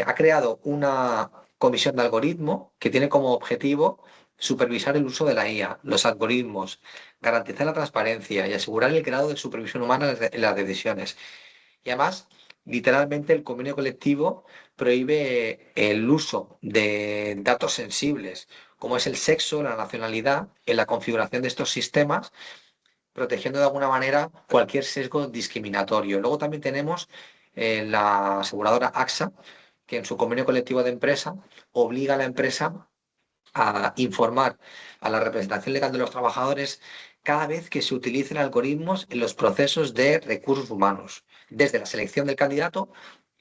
ha creado una comisión de algoritmo que tiene como objetivo supervisar el uso de la IA, los algoritmos, garantizar la transparencia y asegurar el grado de supervisión humana en las decisiones. Y además, literalmente el convenio colectivo prohíbe el uso de datos sensibles, como es el sexo, la nacionalidad, en la configuración de estos sistemas, protegiendo de alguna manera cualquier sesgo discriminatorio. Luego también tenemos la aseguradora AXA, que en su convenio colectivo de empresa obliga a la empresa a informar a la representación legal de los trabajadores cada vez que se utilicen algoritmos en los procesos de recursos humanos, desde la selección del candidato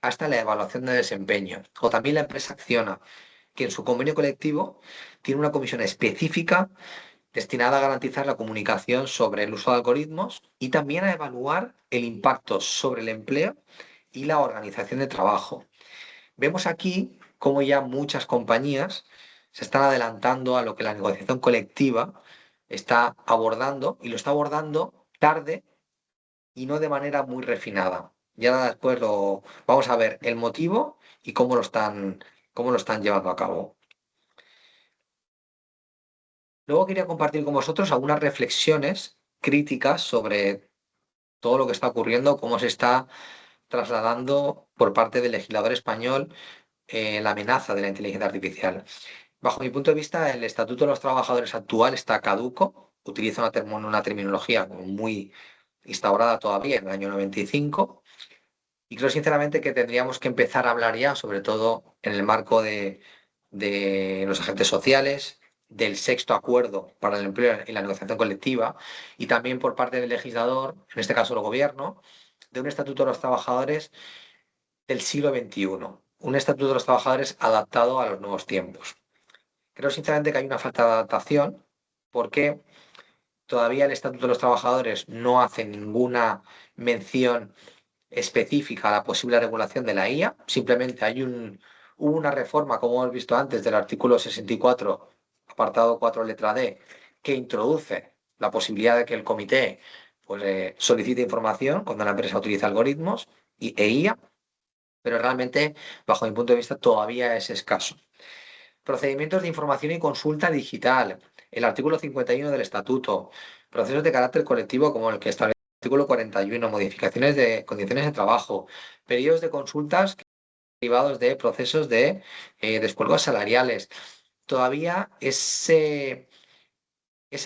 hasta la evaluación de desempeño. O también la empresa Acciona, que en su convenio colectivo tiene una comisión específica destinada a garantizar la comunicación sobre el uso de algoritmos y también a evaluar el impacto sobre el empleo y la organización de trabajo. Vemos aquí cómo ya muchas compañías se están adelantando a lo que la negociación colectiva está abordando y lo está abordando tarde y no de manera muy refinada. Ya después vamos a ver el motivo y cómo lo están llevando a cabo. Luego quería compartir con vosotros algunas reflexiones críticas sobre todo lo que está ocurriendo, cómo se está trasladando por parte del legislador español la amenaza de la inteligencia artificial. Bajo mi punto de vista, el Estatuto de los Trabajadores actual está caduco, utiliza una terminología muy instaurada todavía en el año 95 y creo sinceramente que tendríamos que empezar a hablar ya, sobre todo en el marco de los agentes sociales, del sexto acuerdo para el empleo y la negociación colectiva y también por parte del legislador, en este caso el gobierno, de un Estatuto de los Trabajadores del siglo XXI, un Estatuto de los Trabajadores adaptado a los nuevos tiempos. Creo sinceramente que hay una falta de adaptación porque todavía el Estatuto de los Trabajadores no hace ninguna mención específica a la posible regulación de la IA. Simplemente hubo una reforma, como hemos visto antes, del artículo 64, apartado 4, letra D, que introduce la posibilidad de que el comité solicite información cuando la empresa utiliza algoritmos e IA, pero realmente, bajo mi punto de vista, todavía es escaso. Procedimientos de información y consulta digital. El artículo 51 del Estatuto. Procesos de carácter colectivo como el que establece el artículo 41. Modificaciones de condiciones de trabajo. Periodos de consultas derivados de procesos de descuelgos salariales. Todavía ese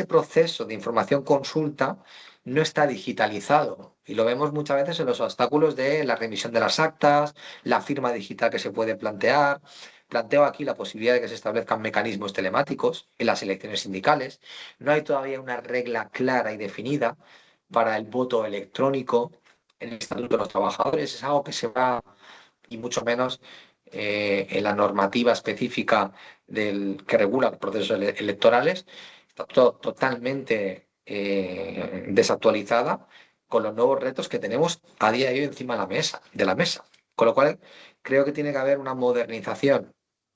proceso de información consulta no está digitalizado y lo vemos muchas veces en los obstáculos de la remisión de las actas, la firma digital que se puede plantear. Planteo aquí la posibilidad de que se establezcan mecanismos telemáticos en las elecciones sindicales. No hay todavía una regla clara y definida para el voto electrónico en el Estatuto de los Trabajadores. Es algo que se va, y mucho menos en la normativa específica que regula los procesos electorales. Está totalmente desactualizada con los nuevos retos que tenemos a día de hoy encima de la mesa. Con lo cual, creo que tiene que haber una modernización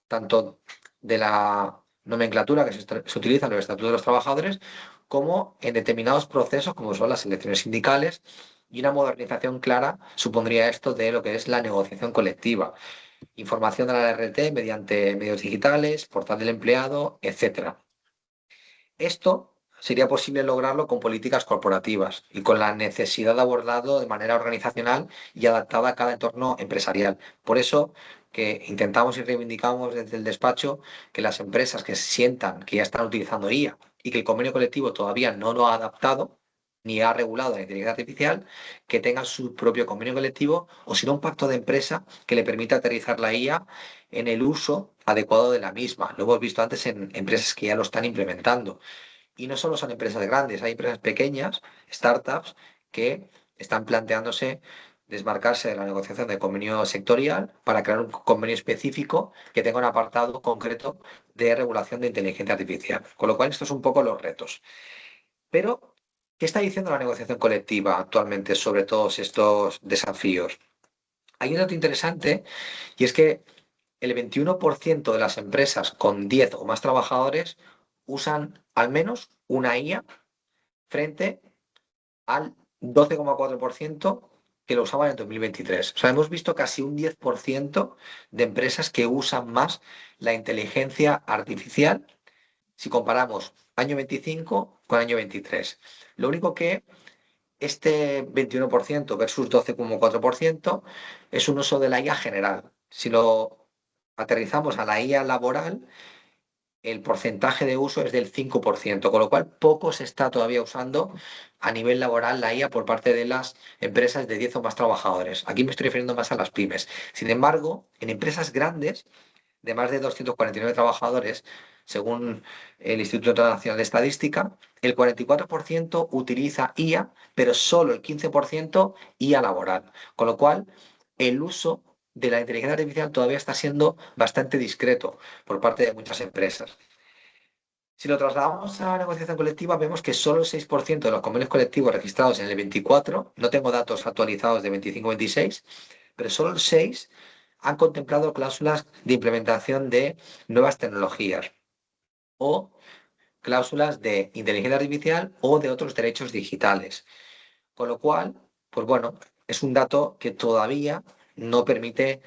tanto de la nomenclatura que se utiliza en los estatutos de los trabajadores como en determinados procesos como son las elecciones sindicales, y una modernización clara supondría esto de lo que es la negociación colectiva, información de la RT mediante medios digitales, portal del empleado, etcétera. Esto sería posible lograrlo con políticas corporativas y con la necesidad de abordarlo de manera organizacional y adaptada a cada entorno empresarial. Por eso que intentamos y reivindicamos desde el despacho que las empresas que sientan que ya están utilizando IA y que el convenio colectivo todavía no lo ha adaptado, ni ha regulado la inteligencia artificial, que tengan su propio convenio colectivo o si no un pacto de empresa que le permita aterrizar la IA en el uso adecuado de la misma. Lo hemos visto antes en empresas que ya lo están implementando. Y no solo son empresas grandes, hay empresas pequeñas, startups, que están planteándose desmarcarse de la negociación de convenio sectorial para crear un convenio específico que tenga un apartado concreto de regulación de inteligencia artificial. Con lo cual, estos son un poco los retos. Pero, ¿qué está diciendo la negociación colectiva actualmente sobre todos estos desafíos? Hay un dato interesante y es que el 21% de las empresas con 10 o más trabajadores usan al menos una IA frente al 12,4% que lo usaban en 2023. O sea, hemos visto casi un 10% de empresas que usan más la inteligencia artificial si comparamos año 25 con año 23. Lo único que este 21% versus 12,4% es un uso de la IA general. Si lo aterrizamos a la IA laboral, el porcentaje de uso es del 5%, con lo cual poco se está todavía usando a nivel laboral la IA por parte de las empresas de 10 o más trabajadores. Aquí me estoy refiriendo más a las pymes. Sin embargo, en empresas grandes, de más de 249 trabajadores, según el Instituto Nacional de Estadística, el 44% utiliza IA, pero solo el 15% IA laboral. Con lo cual, el uso de la inteligencia artificial todavía está siendo bastante discreto por parte de muchas empresas. Si lo trasladamos a la negociación colectiva, vemos que solo el 6% de los convenios colectivos registrados en el 24, no tengo datos actualizados de 25-26, pero solo el 6 han contemplado cláusulas de implementación de nuevas tecnologías o cláusulas de inteligencia artificial o de otros derechos digitales. Con lo cual, pues bueno, es un dato que todavía no permite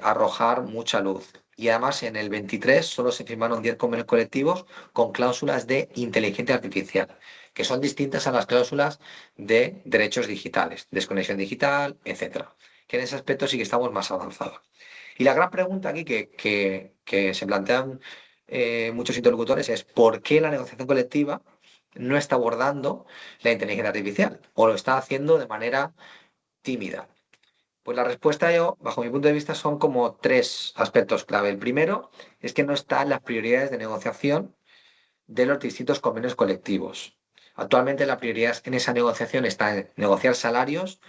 arrojar mucha luz. Y además en el 23 solo se firmaron 10 convenios colectivos con cláusulas de inteligencia artificial, que son distintas a las cláusulas de derechos digitales, desconexión digital, etcétera. Que en ese aspecto sí que estamos más avanzados. Y la gran pregunta aquí que se plantean muchos interlocutores es ¿por qué la negociación colectiva no está abordando la inteligencia artificial o lo está haciendo de manera tímida? Pues la respuesta, yo, bajo mi punto de vista, son como tres aspectos clave. El primero es que no está en las prioridades de negociación de los distintos convenios colectivos. Actualmente la prioridad en esa negociación está en negociar salarios,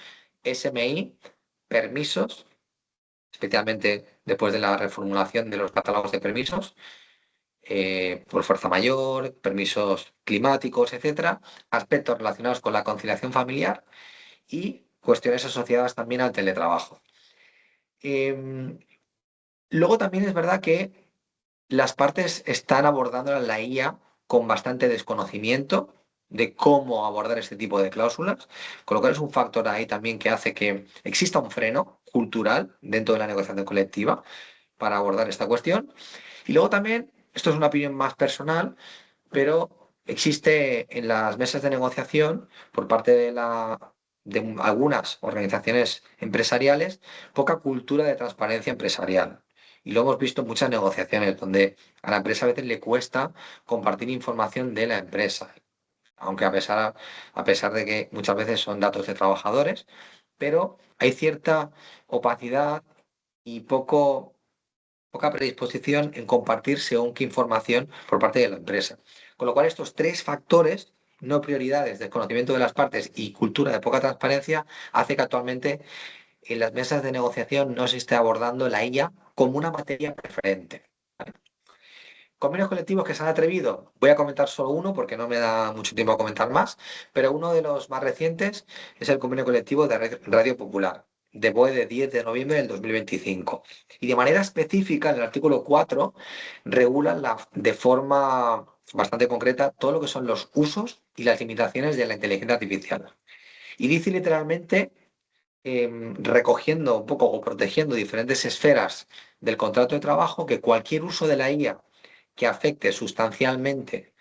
SMI, permisos, especialmente después de la reformulación de los catálogos de permisos, por fuerza mayor, permisos climáticos, etcétera, aspectos relacionados con la conciliación familiar y cuestiones asociadas también al teletrabajo. Luego también es verdad que las partes están abordando la IA con bastante desconocimiento de cómo abordar este tipo de cláusulas, con lo cual es un factor ahí también que hace que exista un freno cultural dentro de la negociación colectiva para abordar esta cuestión. Y luego también, esto es una opinión más personal, pero existe en las mesas de negociación por parte de algunas organizaciones empresariales poca cultura de transparencia empresarial. Y lo hemos visto en muchas negociaciones donde a la empresa a veces le cuesta compartir información de la empresa, aunque a pesar de que muchas veces son datos de trabajadores, pero hay cierta opacidad y poca predisposición en compartir según qué información por parte de la empresa. Con lo cual, estos tres factores, no prioridades, desconocimiento de las partes y cultura de poca transparencia, hace que actualmente en las mesas de negociación no se esté abordando la IA como una materia preferente. Convenios colectivos que se han atrevido, voy a comentar solo uno porque no me da mucho tiempo a comentar más, pero uno de los más recientes es el convenio colectivo de Radio Popular, de BOE de 10 de noviembre del 2025. Y de manera específica, en el artículo 4, regulan de forma bastante concreta todo lo que son los usos y las limitaciones de la inteligencia artificial. Y dice literalmente, recogiendo un poco o protegiendo diferentes esferas del contrato de trabajo, que cualquier uso de la IA que afecte sustancialmente,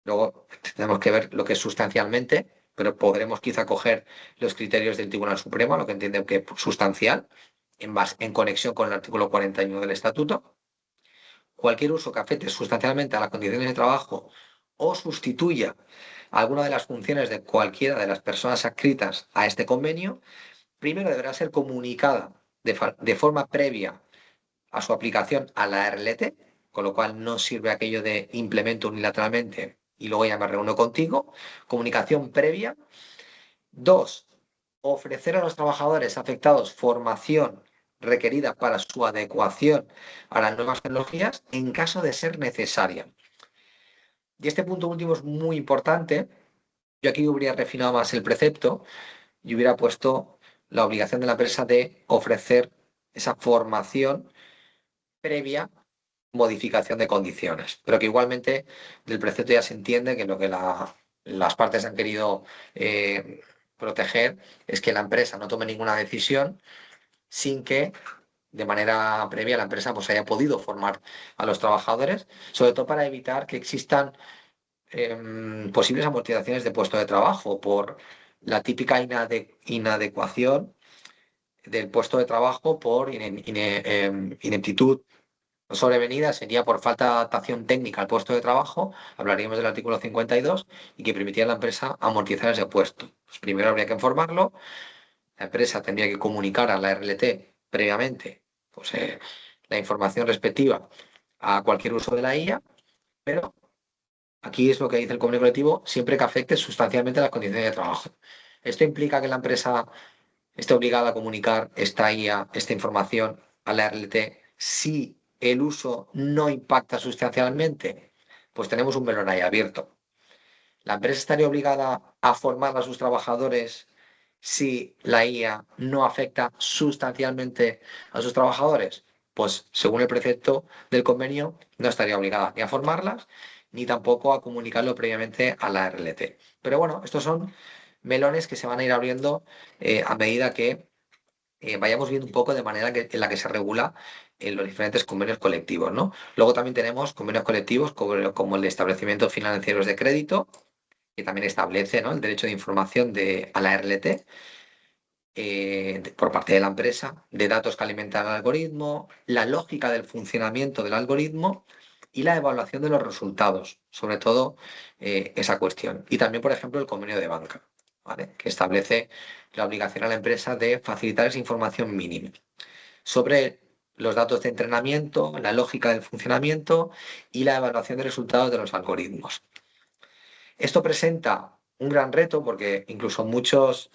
luego tenemos que ver lo que es sustancialmente, pero podremos quizá coger los criterios del Tribunal Supremo, lo que entiende que es sustancial, en conexión con el artículo 41 del Estatuto. Cualquier uso que afecte sustancialmente a las condiciones de trabajo o sustituya alguna de las funciones de cualquiera de las personas adscritas a este convenio, primero deberá ser comunicada de forma previa a su aplicación a la RLT, con lo cual no sirve aquello de implemento unilateralmente y luego ya me reúno contigo. Comunicación previa. 2. Ofrecer a los trabajadores afectados formación requerida para su adecuación a las nuevas tecnologías en caso de ser necesaria. Y este punto último es muy importante. Yo aquí hubiera refinado más el precepto y hubiera puesto la obligación de la empresa de ofrecer esa formación previa modificación de condiciones, pero que igualmente del precepto ya se entiende que lo que las partes han querido proteger es que la empresa no tome ninguna decisión sin que de manera previa la empresa pues haya podido formar a los trabajadores, sobre todo para evitar que existan posibles amortizaciones de puesto de trabajo por la típica inadecuación del puesto de trabajo por ineptitud sobrevenida sería por falta de adaptación técnica al puesto de trabajo, hablaríamos del artículo 52, y que permitiría a la empresa amortizar ese puesto. Pues primero habría que informarlo, la empresa tendría que comunicar a la RLT previamente pues, la información respectiva a cualquier uso de la IA, pero aquí es lo que dice el convenio colectivo, siempre que afecte sustancialmente las condiciones de trabajo. Esto implica que la empresa esté obligada a comunicar esta IA, esta información a la RLT si el uso no impacta sustancialmente. Pues tenemos un melón ahí abierto. ¿La empresa estaría obligada a formar a sus trabajadores si la IA no afecta sustancialmente a sus trabajadores? Pues según el precepto del convenio, no estaría obligada ni a formarlas ni tampoco a comunicarlo previamente a la RLT. Pero bueno, estos son melones que se van a ir abriendo a medida que vayamos viendo un poco de manera en la que se regula en los diferentes convenios colectivos, ¿no? Luego también tenemos convenios colectivos como el de establecimientos financieros de crédito, que también establece, ¿no?, el derecho de información a la RLT por parte de la empresa, de datos que alimentan el algoritmo, la lógica del funcionamiento del algoritmo y la evaluación de los resultados, sobre todo esa cuestión. Y también, por ejemplo, el convenio de banca, ¿vale?, que establece la obligación a la empresa de facilitar esa información mínima sobre los datos de entrenamiento, la lógica del funcionamiento y la evaluación de resultados de los algoritmos. Esto presenta un gran reto porque incluso muchos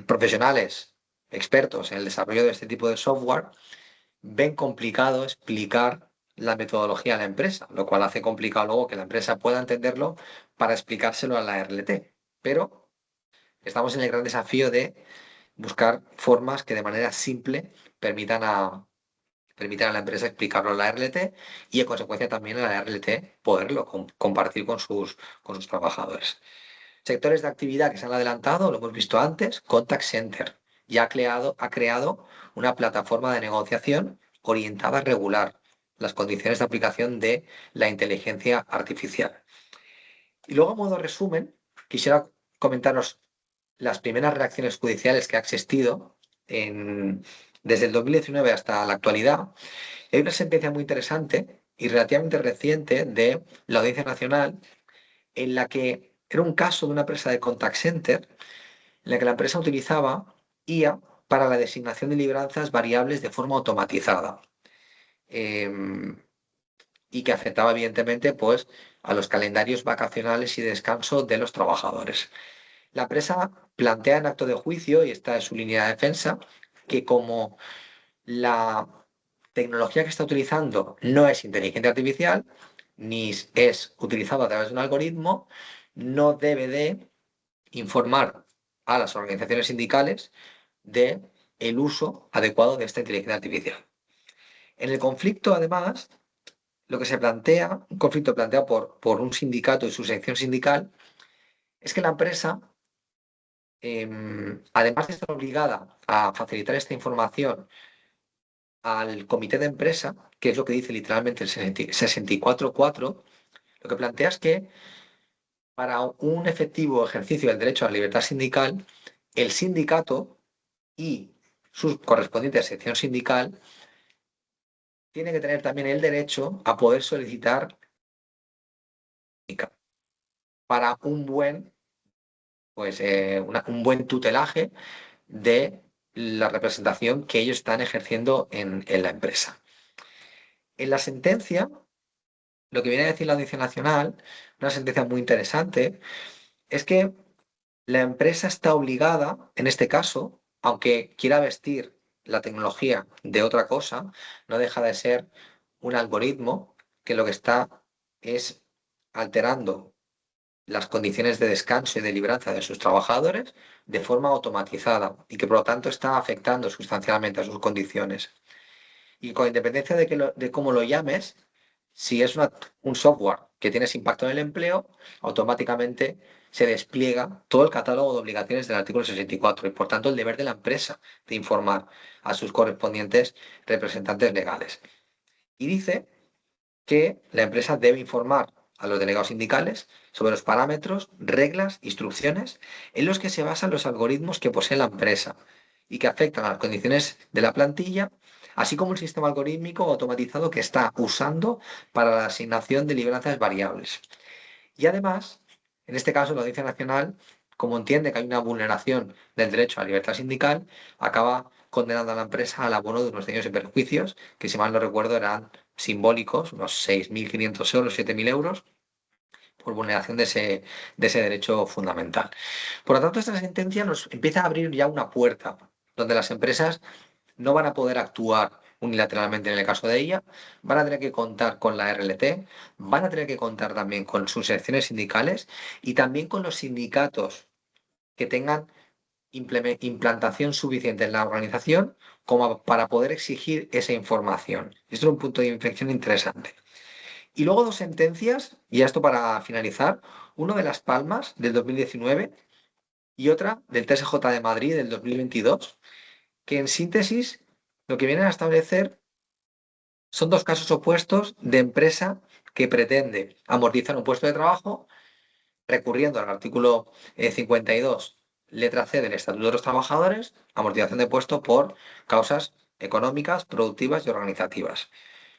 profesionales expertos en el desarrollo de este tipo de software ven complicado explicar la metodología a la empresa, lo cual hace complicado luego que la empresa pueda entenderlo para explicárselo a la RLT. Pero estamos en el gran desafío de buscar formas que de manera simple permitan a la empresa explicarlo a la RLT y en consecuencia también a la RLT poderlo compartir con sus trabajadores. Sectores de actividad que se han adelantado, lo hemos visto antes, Contact Center. Ya ha creado una plataforma de negociación orientada a regular las condiciones de aplicación de la inteligencia artificial. Y luego, a modo resumen, quisiera comentaros las primeras reacciones judiciales que ha existido desde el 2019 hasta la actualidad. Hay una sentencia muy interesante y relativamente reciente de la Audiencia Nacional en la que era un caso de una empresa de contact center en la que la empresa utilizaba IA para la designación de libranzas variables de forma automatizada y que afectaba evidentemente pues, a los calendarios vacacionales y de descanso de los trabajadores. La empresa plantea en acto de juicio, y esta es su línea de defensa, que como la tecnología que está utilizando no es inteligencia artificial, ni es utilizada a través de un algoritmo, no debe de informar a las organizaciones sindicales de el uso adecuado de esta inteligencia artificial. En el conflicto, además, lo que se plantea, un conflicto planteado por un sindicato y su sección sindical, es que la empresa, además de estar obligada a facilitar esta información al comité de empresa, que es lo que dice literalmente el 64.4, lo que plantea es que para un efectivo ejercicio del derecho a la libertad sindical, el sindicato y su correspondiente sección sindical tiene que tener también el derecho a poder solicitar para un buen, un buen tutelaje de la representación que ellos están ejerciendo en la empresa. En la sentencia, lo que viene a decir la Audiencia Nacional, una sentencia muy interesante, es que la empresa está obligada, en este caso, aunque quiera vestir la tecnología de otra cosa, no deja de ser un algoritmo que lo que está es alterando las condiciones de descanso y de libranza de sus trabajadores de forma automatizada y que por lo tanto está afectando sustancialmente a sus condiciones. Y con independencia de cómo lo llames, si es un software que tiene ese impacto en el empleo, automáticamente se despliega todo el catálogo de obligaciones del artículo 64 y por tanto el deber de la empresa de informar a sus correspondientes representantes legales. Y dice que la empresa debe informar a los delegados sindicales sobre los parámetros, reglas, instrucciones en los que se basan los algoritmos que posee la empresa y que afectan a las condiciones de la plantilla, así como el sistema algorítmico automatizado que está usando para la asignación de libranzas variables. Y además, en este caso, la Audiencia Nacional, como entiende que hay una vulneración del derecho a la libertad sindical, acaba condenando a la empresa al abono de unos daños y perjuicios, que si mal no recuerdo eran simbólicos, unos 6.500 euros, 7.000 euros, por vulneración de ese derecho fundamental. Por lo tanto, esta sentencia nos empieza a abrir ya una puerta donde las empresas no van a poder actuar unilateralmente en el caso de ella, van a tener que contar con la RLT, van a tener que contar también con sus secciones sindicales y también con los sindicatos que tengan implantación suficiente en la organización como para poder exigir esa información. Esto es un punto de inflexión interesante. Y luego dos sentencias, y esto para finalizar, uno de Las Palmas del 2019 y otra del TSJ de Madrid del 2022, que en síntesis lo que vienen a establecer son dos casos opuestos de empresa que pretende amortizar un puesto de trabajo recurriendo al artículo 52, letra C del Estatuto de los Trabajadores, amortización de puesto por causas económicas, productivas y organizativas.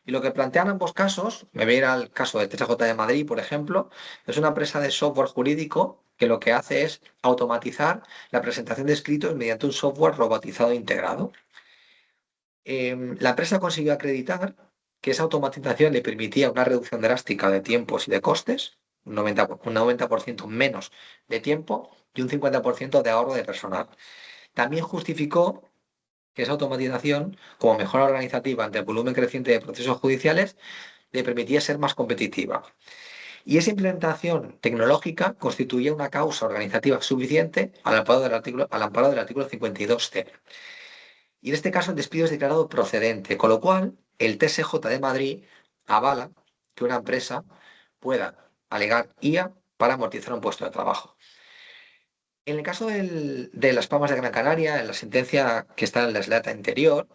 Y lo que plantean ambos casos, me voy a ir al caso de TSJ de Madrid, por ejemplo, es una empresa de software jurídico que lo que hace es automatizar la presentación de escritos mediante un software robotizado integrado. La empresa consiguió acreditar que esa automatización le permitía una reducción drástica de tiempos y de costes, un 90% menos de tiempo y un 50% de ahorro de personal. También justificó que esa automatización, como mejora organizativa ante el volumen creciente de procesos judiciales, le permitía ser más competitiva. Y esa implementación tecnológica constituía una causa organizativa suficiente al amparo del artículo 52C. Y en este caso el despido es declarado procedente, con lo cual el TSJ de Madrid avala que una empresa pueda alegar IA para amortizar un puesto de trabajo. En el caso de Las Palmas de Gran Canaria, en la sentencia que está en la slata anterior,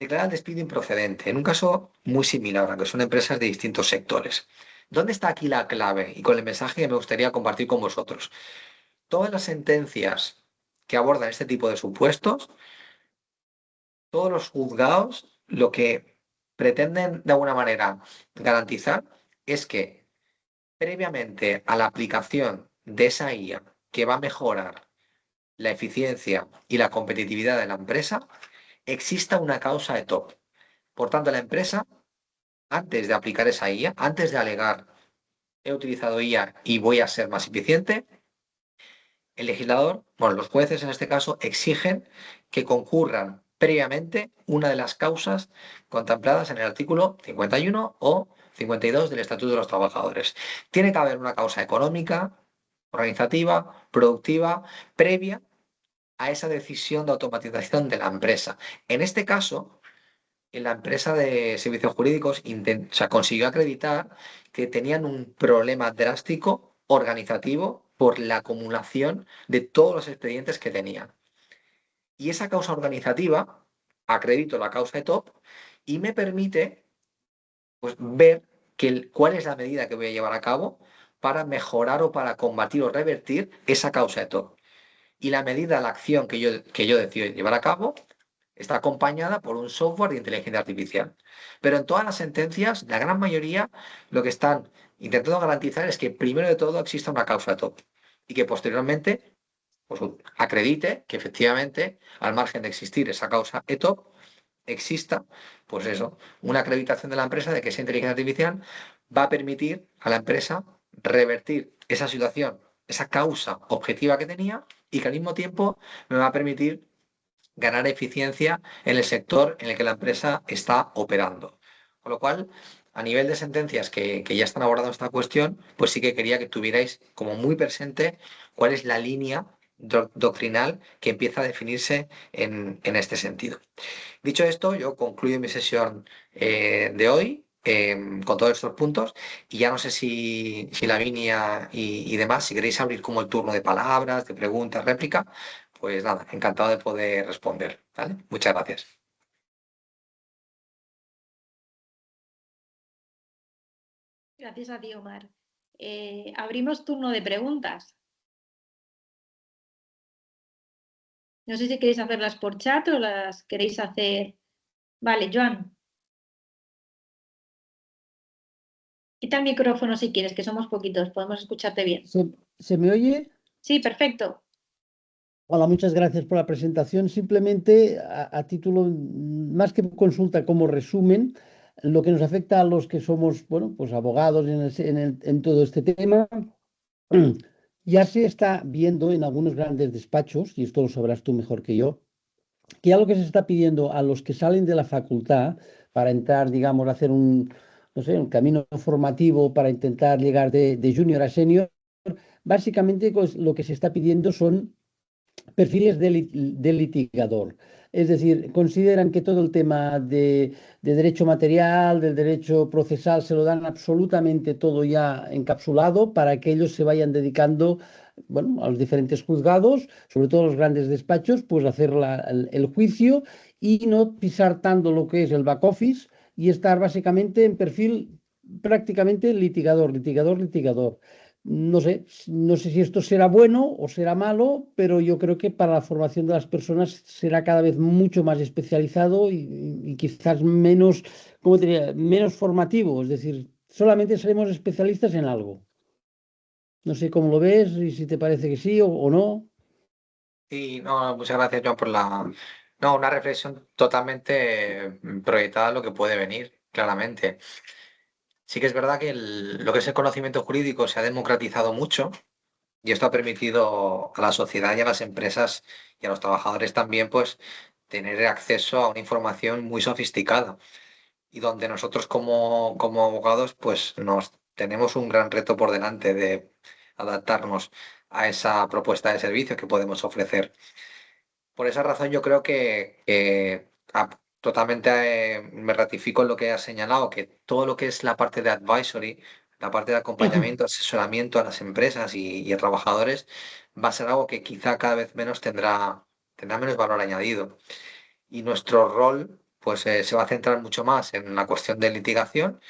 declara el despido improcedente, en un caso muy similar, aunque son empresas de distintos sectores. ¿Dónde está aquí la clave? Y con el mensaje que me gustaría compartir con vosotros. Todas las sentencias que abordan este tipo de supuestos, todos los juzgados, lo que pretenden de alguna manera garantizar es que previamente a la aplicación de esa IA que va a mejorar la eficiencia y la competitividad de la empresa, exista una causa de top. Por tanto, la empresa, antes de aplicar esa IA, antes de alegar he utilizado IA y voy a ser más eficiente, el legislador, bueno, los jueces en este caso, exigen que concurran previamente una de las causas contempladas en el artículo 51 o 52 del Estatuto de los Trabajadores. Tiene que haber una causa económica, organizativa, productiva, previa a esa decisión de automatización de la empresa. En este caso, en la empresa de servicios jurídicos consiguió acreditar que tenían un problema drástico organizativo por la acumulación de todos los expedientes que tenían. Y esa causa organizativa, acredito la causa de top y me permite pues, ver cuál es la medida que voy a llevar a cabo para mejorar o para combatir o revertir esa causa de top. Y la medida, la acción que yo decido llevar a cabo está acompañada por un software de inteligencia artificial. Pero en todas las sentencias, la gran mayoría, lo que están intentando garantizar es que primero de todo exista una causa ETOP y que posteriormente pues, acredite que efectivamente, al margen de existir esa causa ETOP, exista, pues eso, una acreditación de la empresa de que esa inteligencia artificial va a permitir a la empresa revertir esa situación, esa causa objetiva que tenía y que al mismo tiempo me va a permitir ganar eficiencia en el sector en el que la empresa está operando. Con lo cual, a nivel de sentencias que ya están abordando esta cuestión, pues sí que quería que tuvierais como muy presente cuál es la línea doctrinal que empieza a definirse en este sentido. Dicho esto, yo concluyo mi sesión de hoy con todos estos puntos y ya no sé si Lavinia y demás, si queréis abrir como el turno de palabras, de preguntas, réplica, pues nada, encantado de poder responder, ¿vale? Muchas gracias. Gracias a ti, Omar. Abrimos turno de preguntas. No sé si queréis hacerlas por chat o las queréis hacer. Vale, Joan. Quita el micrófono si quieres, que somos poquitos, podemos escucharte bien. ¿Se me oye? Sí, perfecto. Hola, muchas gracias por la presentación. Simplemente a título más que consulta como resumen, lo que nos afecta a los que somos, bueno, pues abogados en todo este tema, ya se está viendo en algunos grandes despachos, y esto lo sabrás tú mejor que yo, que ya lo que se está pidiendo a los que salen de la facultad para entrar, digamos, a hacer no sé, un camino formativo para intentar llegar de junior a senior, básicamente pues, lo que se está pidiendo son perfiles de litigador. Es decir, consideran que todo el tema de derecho material, del derecho procesal, se lo dan absolutamente todo ya encapsulado para que ellos se vayan dedicando, bueno, a los diferentes juzgados, sobre todo los grandes despachos, pues hacer el juicio y no pisar tanto lo que es el back office y estar básicamente en perfil prácticamente litigador, litigador, litigador. No sé si esto será bueno o será malo, pero yo creo que para la formación de las personas será cada vez mucho más especializado y quizás menos, ¿cómo te diría? Menos formativo. Es decir, solamente seremos especialistas en algo. No sé cómo lo ves y si te parece que sí o no. Y no, muchas gracias, Joan, por la... No, una reflexión totalmente proyectada a lo que puede venir, claramente. Sí que es verdad que lo que es el conocimiento jurídico se ha democratizado mucho y esto ha permitido a la sociedad y a las empresas y a los trabajadores también, pues, tener acceso a una información muy sofisticada y donde nosotros como abogados, pues, nos tenemos un gran reto por delante de adaptarnos a esa propuesta de servicio que podemos ofrecer. Por esa razón yo creo que totalmente me ratifico en lo que has señalado, que todo lo que es la parte de advisory, la parte de acompañamiento, asesoramiento a las empresas y a trabajadores, va a ser algo que quizá cada vez menos tendrá menos valor añadido. Y nuestro rol pues se va a centrar mucho más en la cuestión de litigación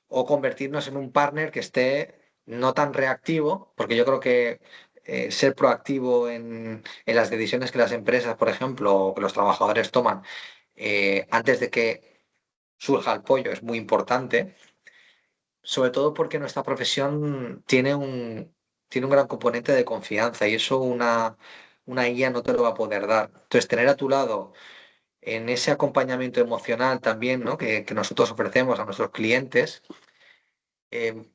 o convertirnos en un partner que esté no tan reactivo, porque yo creo que ser proactivo en las decisiones que las empresas, por ejemplo, o que los trabajadores toman antes de que surja el pollo es muy importante, sobre todo porque nuestra profesión tiene un gran componente de confianza y eso una guía no te lo va a poder dar. Entonces, tener a tu lado en ese acompañamiento emocional también, ¿no? que nosotros ofrecemos a nuestros clientes, eh,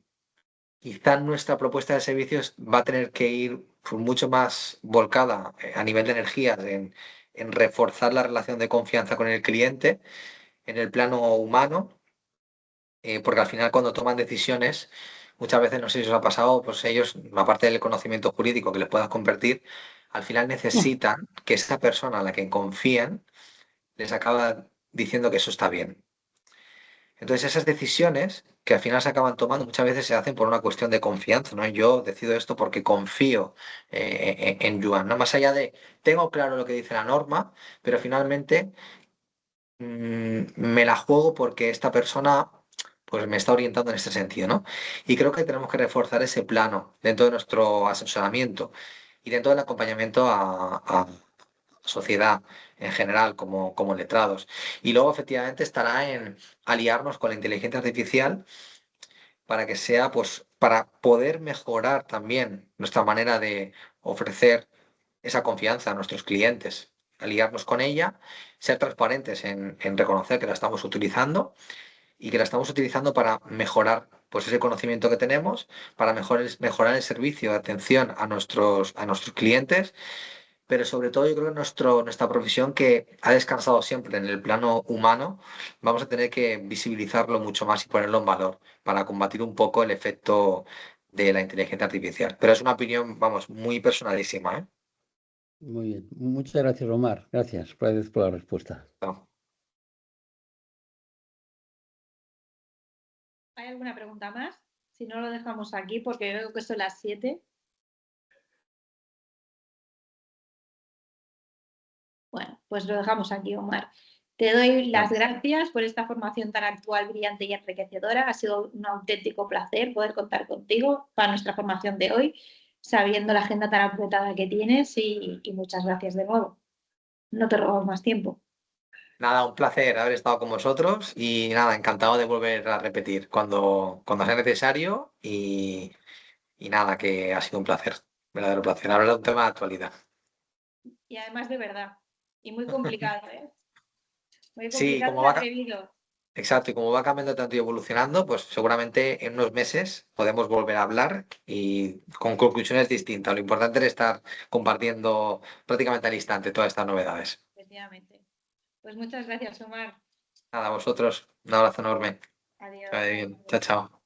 quizá nuestra propuesta de servicios va a tener que ir pues, mucho más volcada a nivel de energías en reforzar la relación de confianza con el cliente en el plano humano, porque al final cuando toman decisiones, muchas veces, no sé si os ha pasado, pues ellos, aparte del conocimiento jurídico que les puedas convertir, al final necesitan que esa persona a la que confían les acaba diciendo que eso está bien. Entonces esas decisiones que al final se acaban tomando muchas veces se hacen por una cuestión de confianza, ¿no? Yo decido esto porque confío en Yuan, ¿no? Más allá de, tengo claro lo que dice la norma, pero finalmente me la juego porque esta persona pues me está orientando en este sentido, ¿no? Y creo que tenemos que reforzar ese plano dentro de nuestro asesoramiento y dentro del acompañamiento a sociedad en general como letrados. Y luego efectivamente estará en aliarnos con la inteligencia artificial para que sea, pues, para poder mejorar también nuestra manera de ofrecer esa confianza a nuestros clientes, aliarnos con ella, ser transparentes en reconocer que la estamos utilizando y que la estamos utilizando para mejorar pues ese conocimiento que tenemos, para mejorar el servicio de atención a nuestros clientes, pero sobre todo yo creo que nuestra profesión que ha descansado siempre en el plano humano, vamos a tener que visibilizarlo mucho más y ponerlo en valor para combatir un poco el efecto de la inteligencia artificial. Pero es una opinión, vamos, muy personalísima, ¿eh? Muy bien. Muchas gracias, Omar. Gracias por la respuesta. No. ¿Hay alguna pregunta más? Si no, lo dejamos aquí porque veo que son las 7. Bueno, pues lo dejamos aquí, Omar. Te doy las gracias por esta formación tan actual, brillante y enriquecedora. Ha sido un auténtico placer poder contar contigo para nuestra formación de hoy, sabiendo la agenda tan apretada que tienes y muchas gracias de nuevo. No te robo más tiempo. Nada, un placer haber estado con vosotros y nada, encantado de volver a repetir cuando sea necesario y nada, que ha sido un placer, verdadero placer, hablar de un tema de actualidad. Y además de verdad. Y muy complicado, ¿eh? Muy Sí, complicado y atrevido. exacto, y como va cambiando tanto y evolucionando, pues seguramente en unos meses podemos volver a hablar y con conclusiones distintas. Lo importante es estar compartiendo prácticamente al instante todas estas novedades. Efectivamente. Pues muchas gracias, Omar. Nada, a vosotros, un abrazo enorme. Que Adiós. vaya bien. Chao, chao.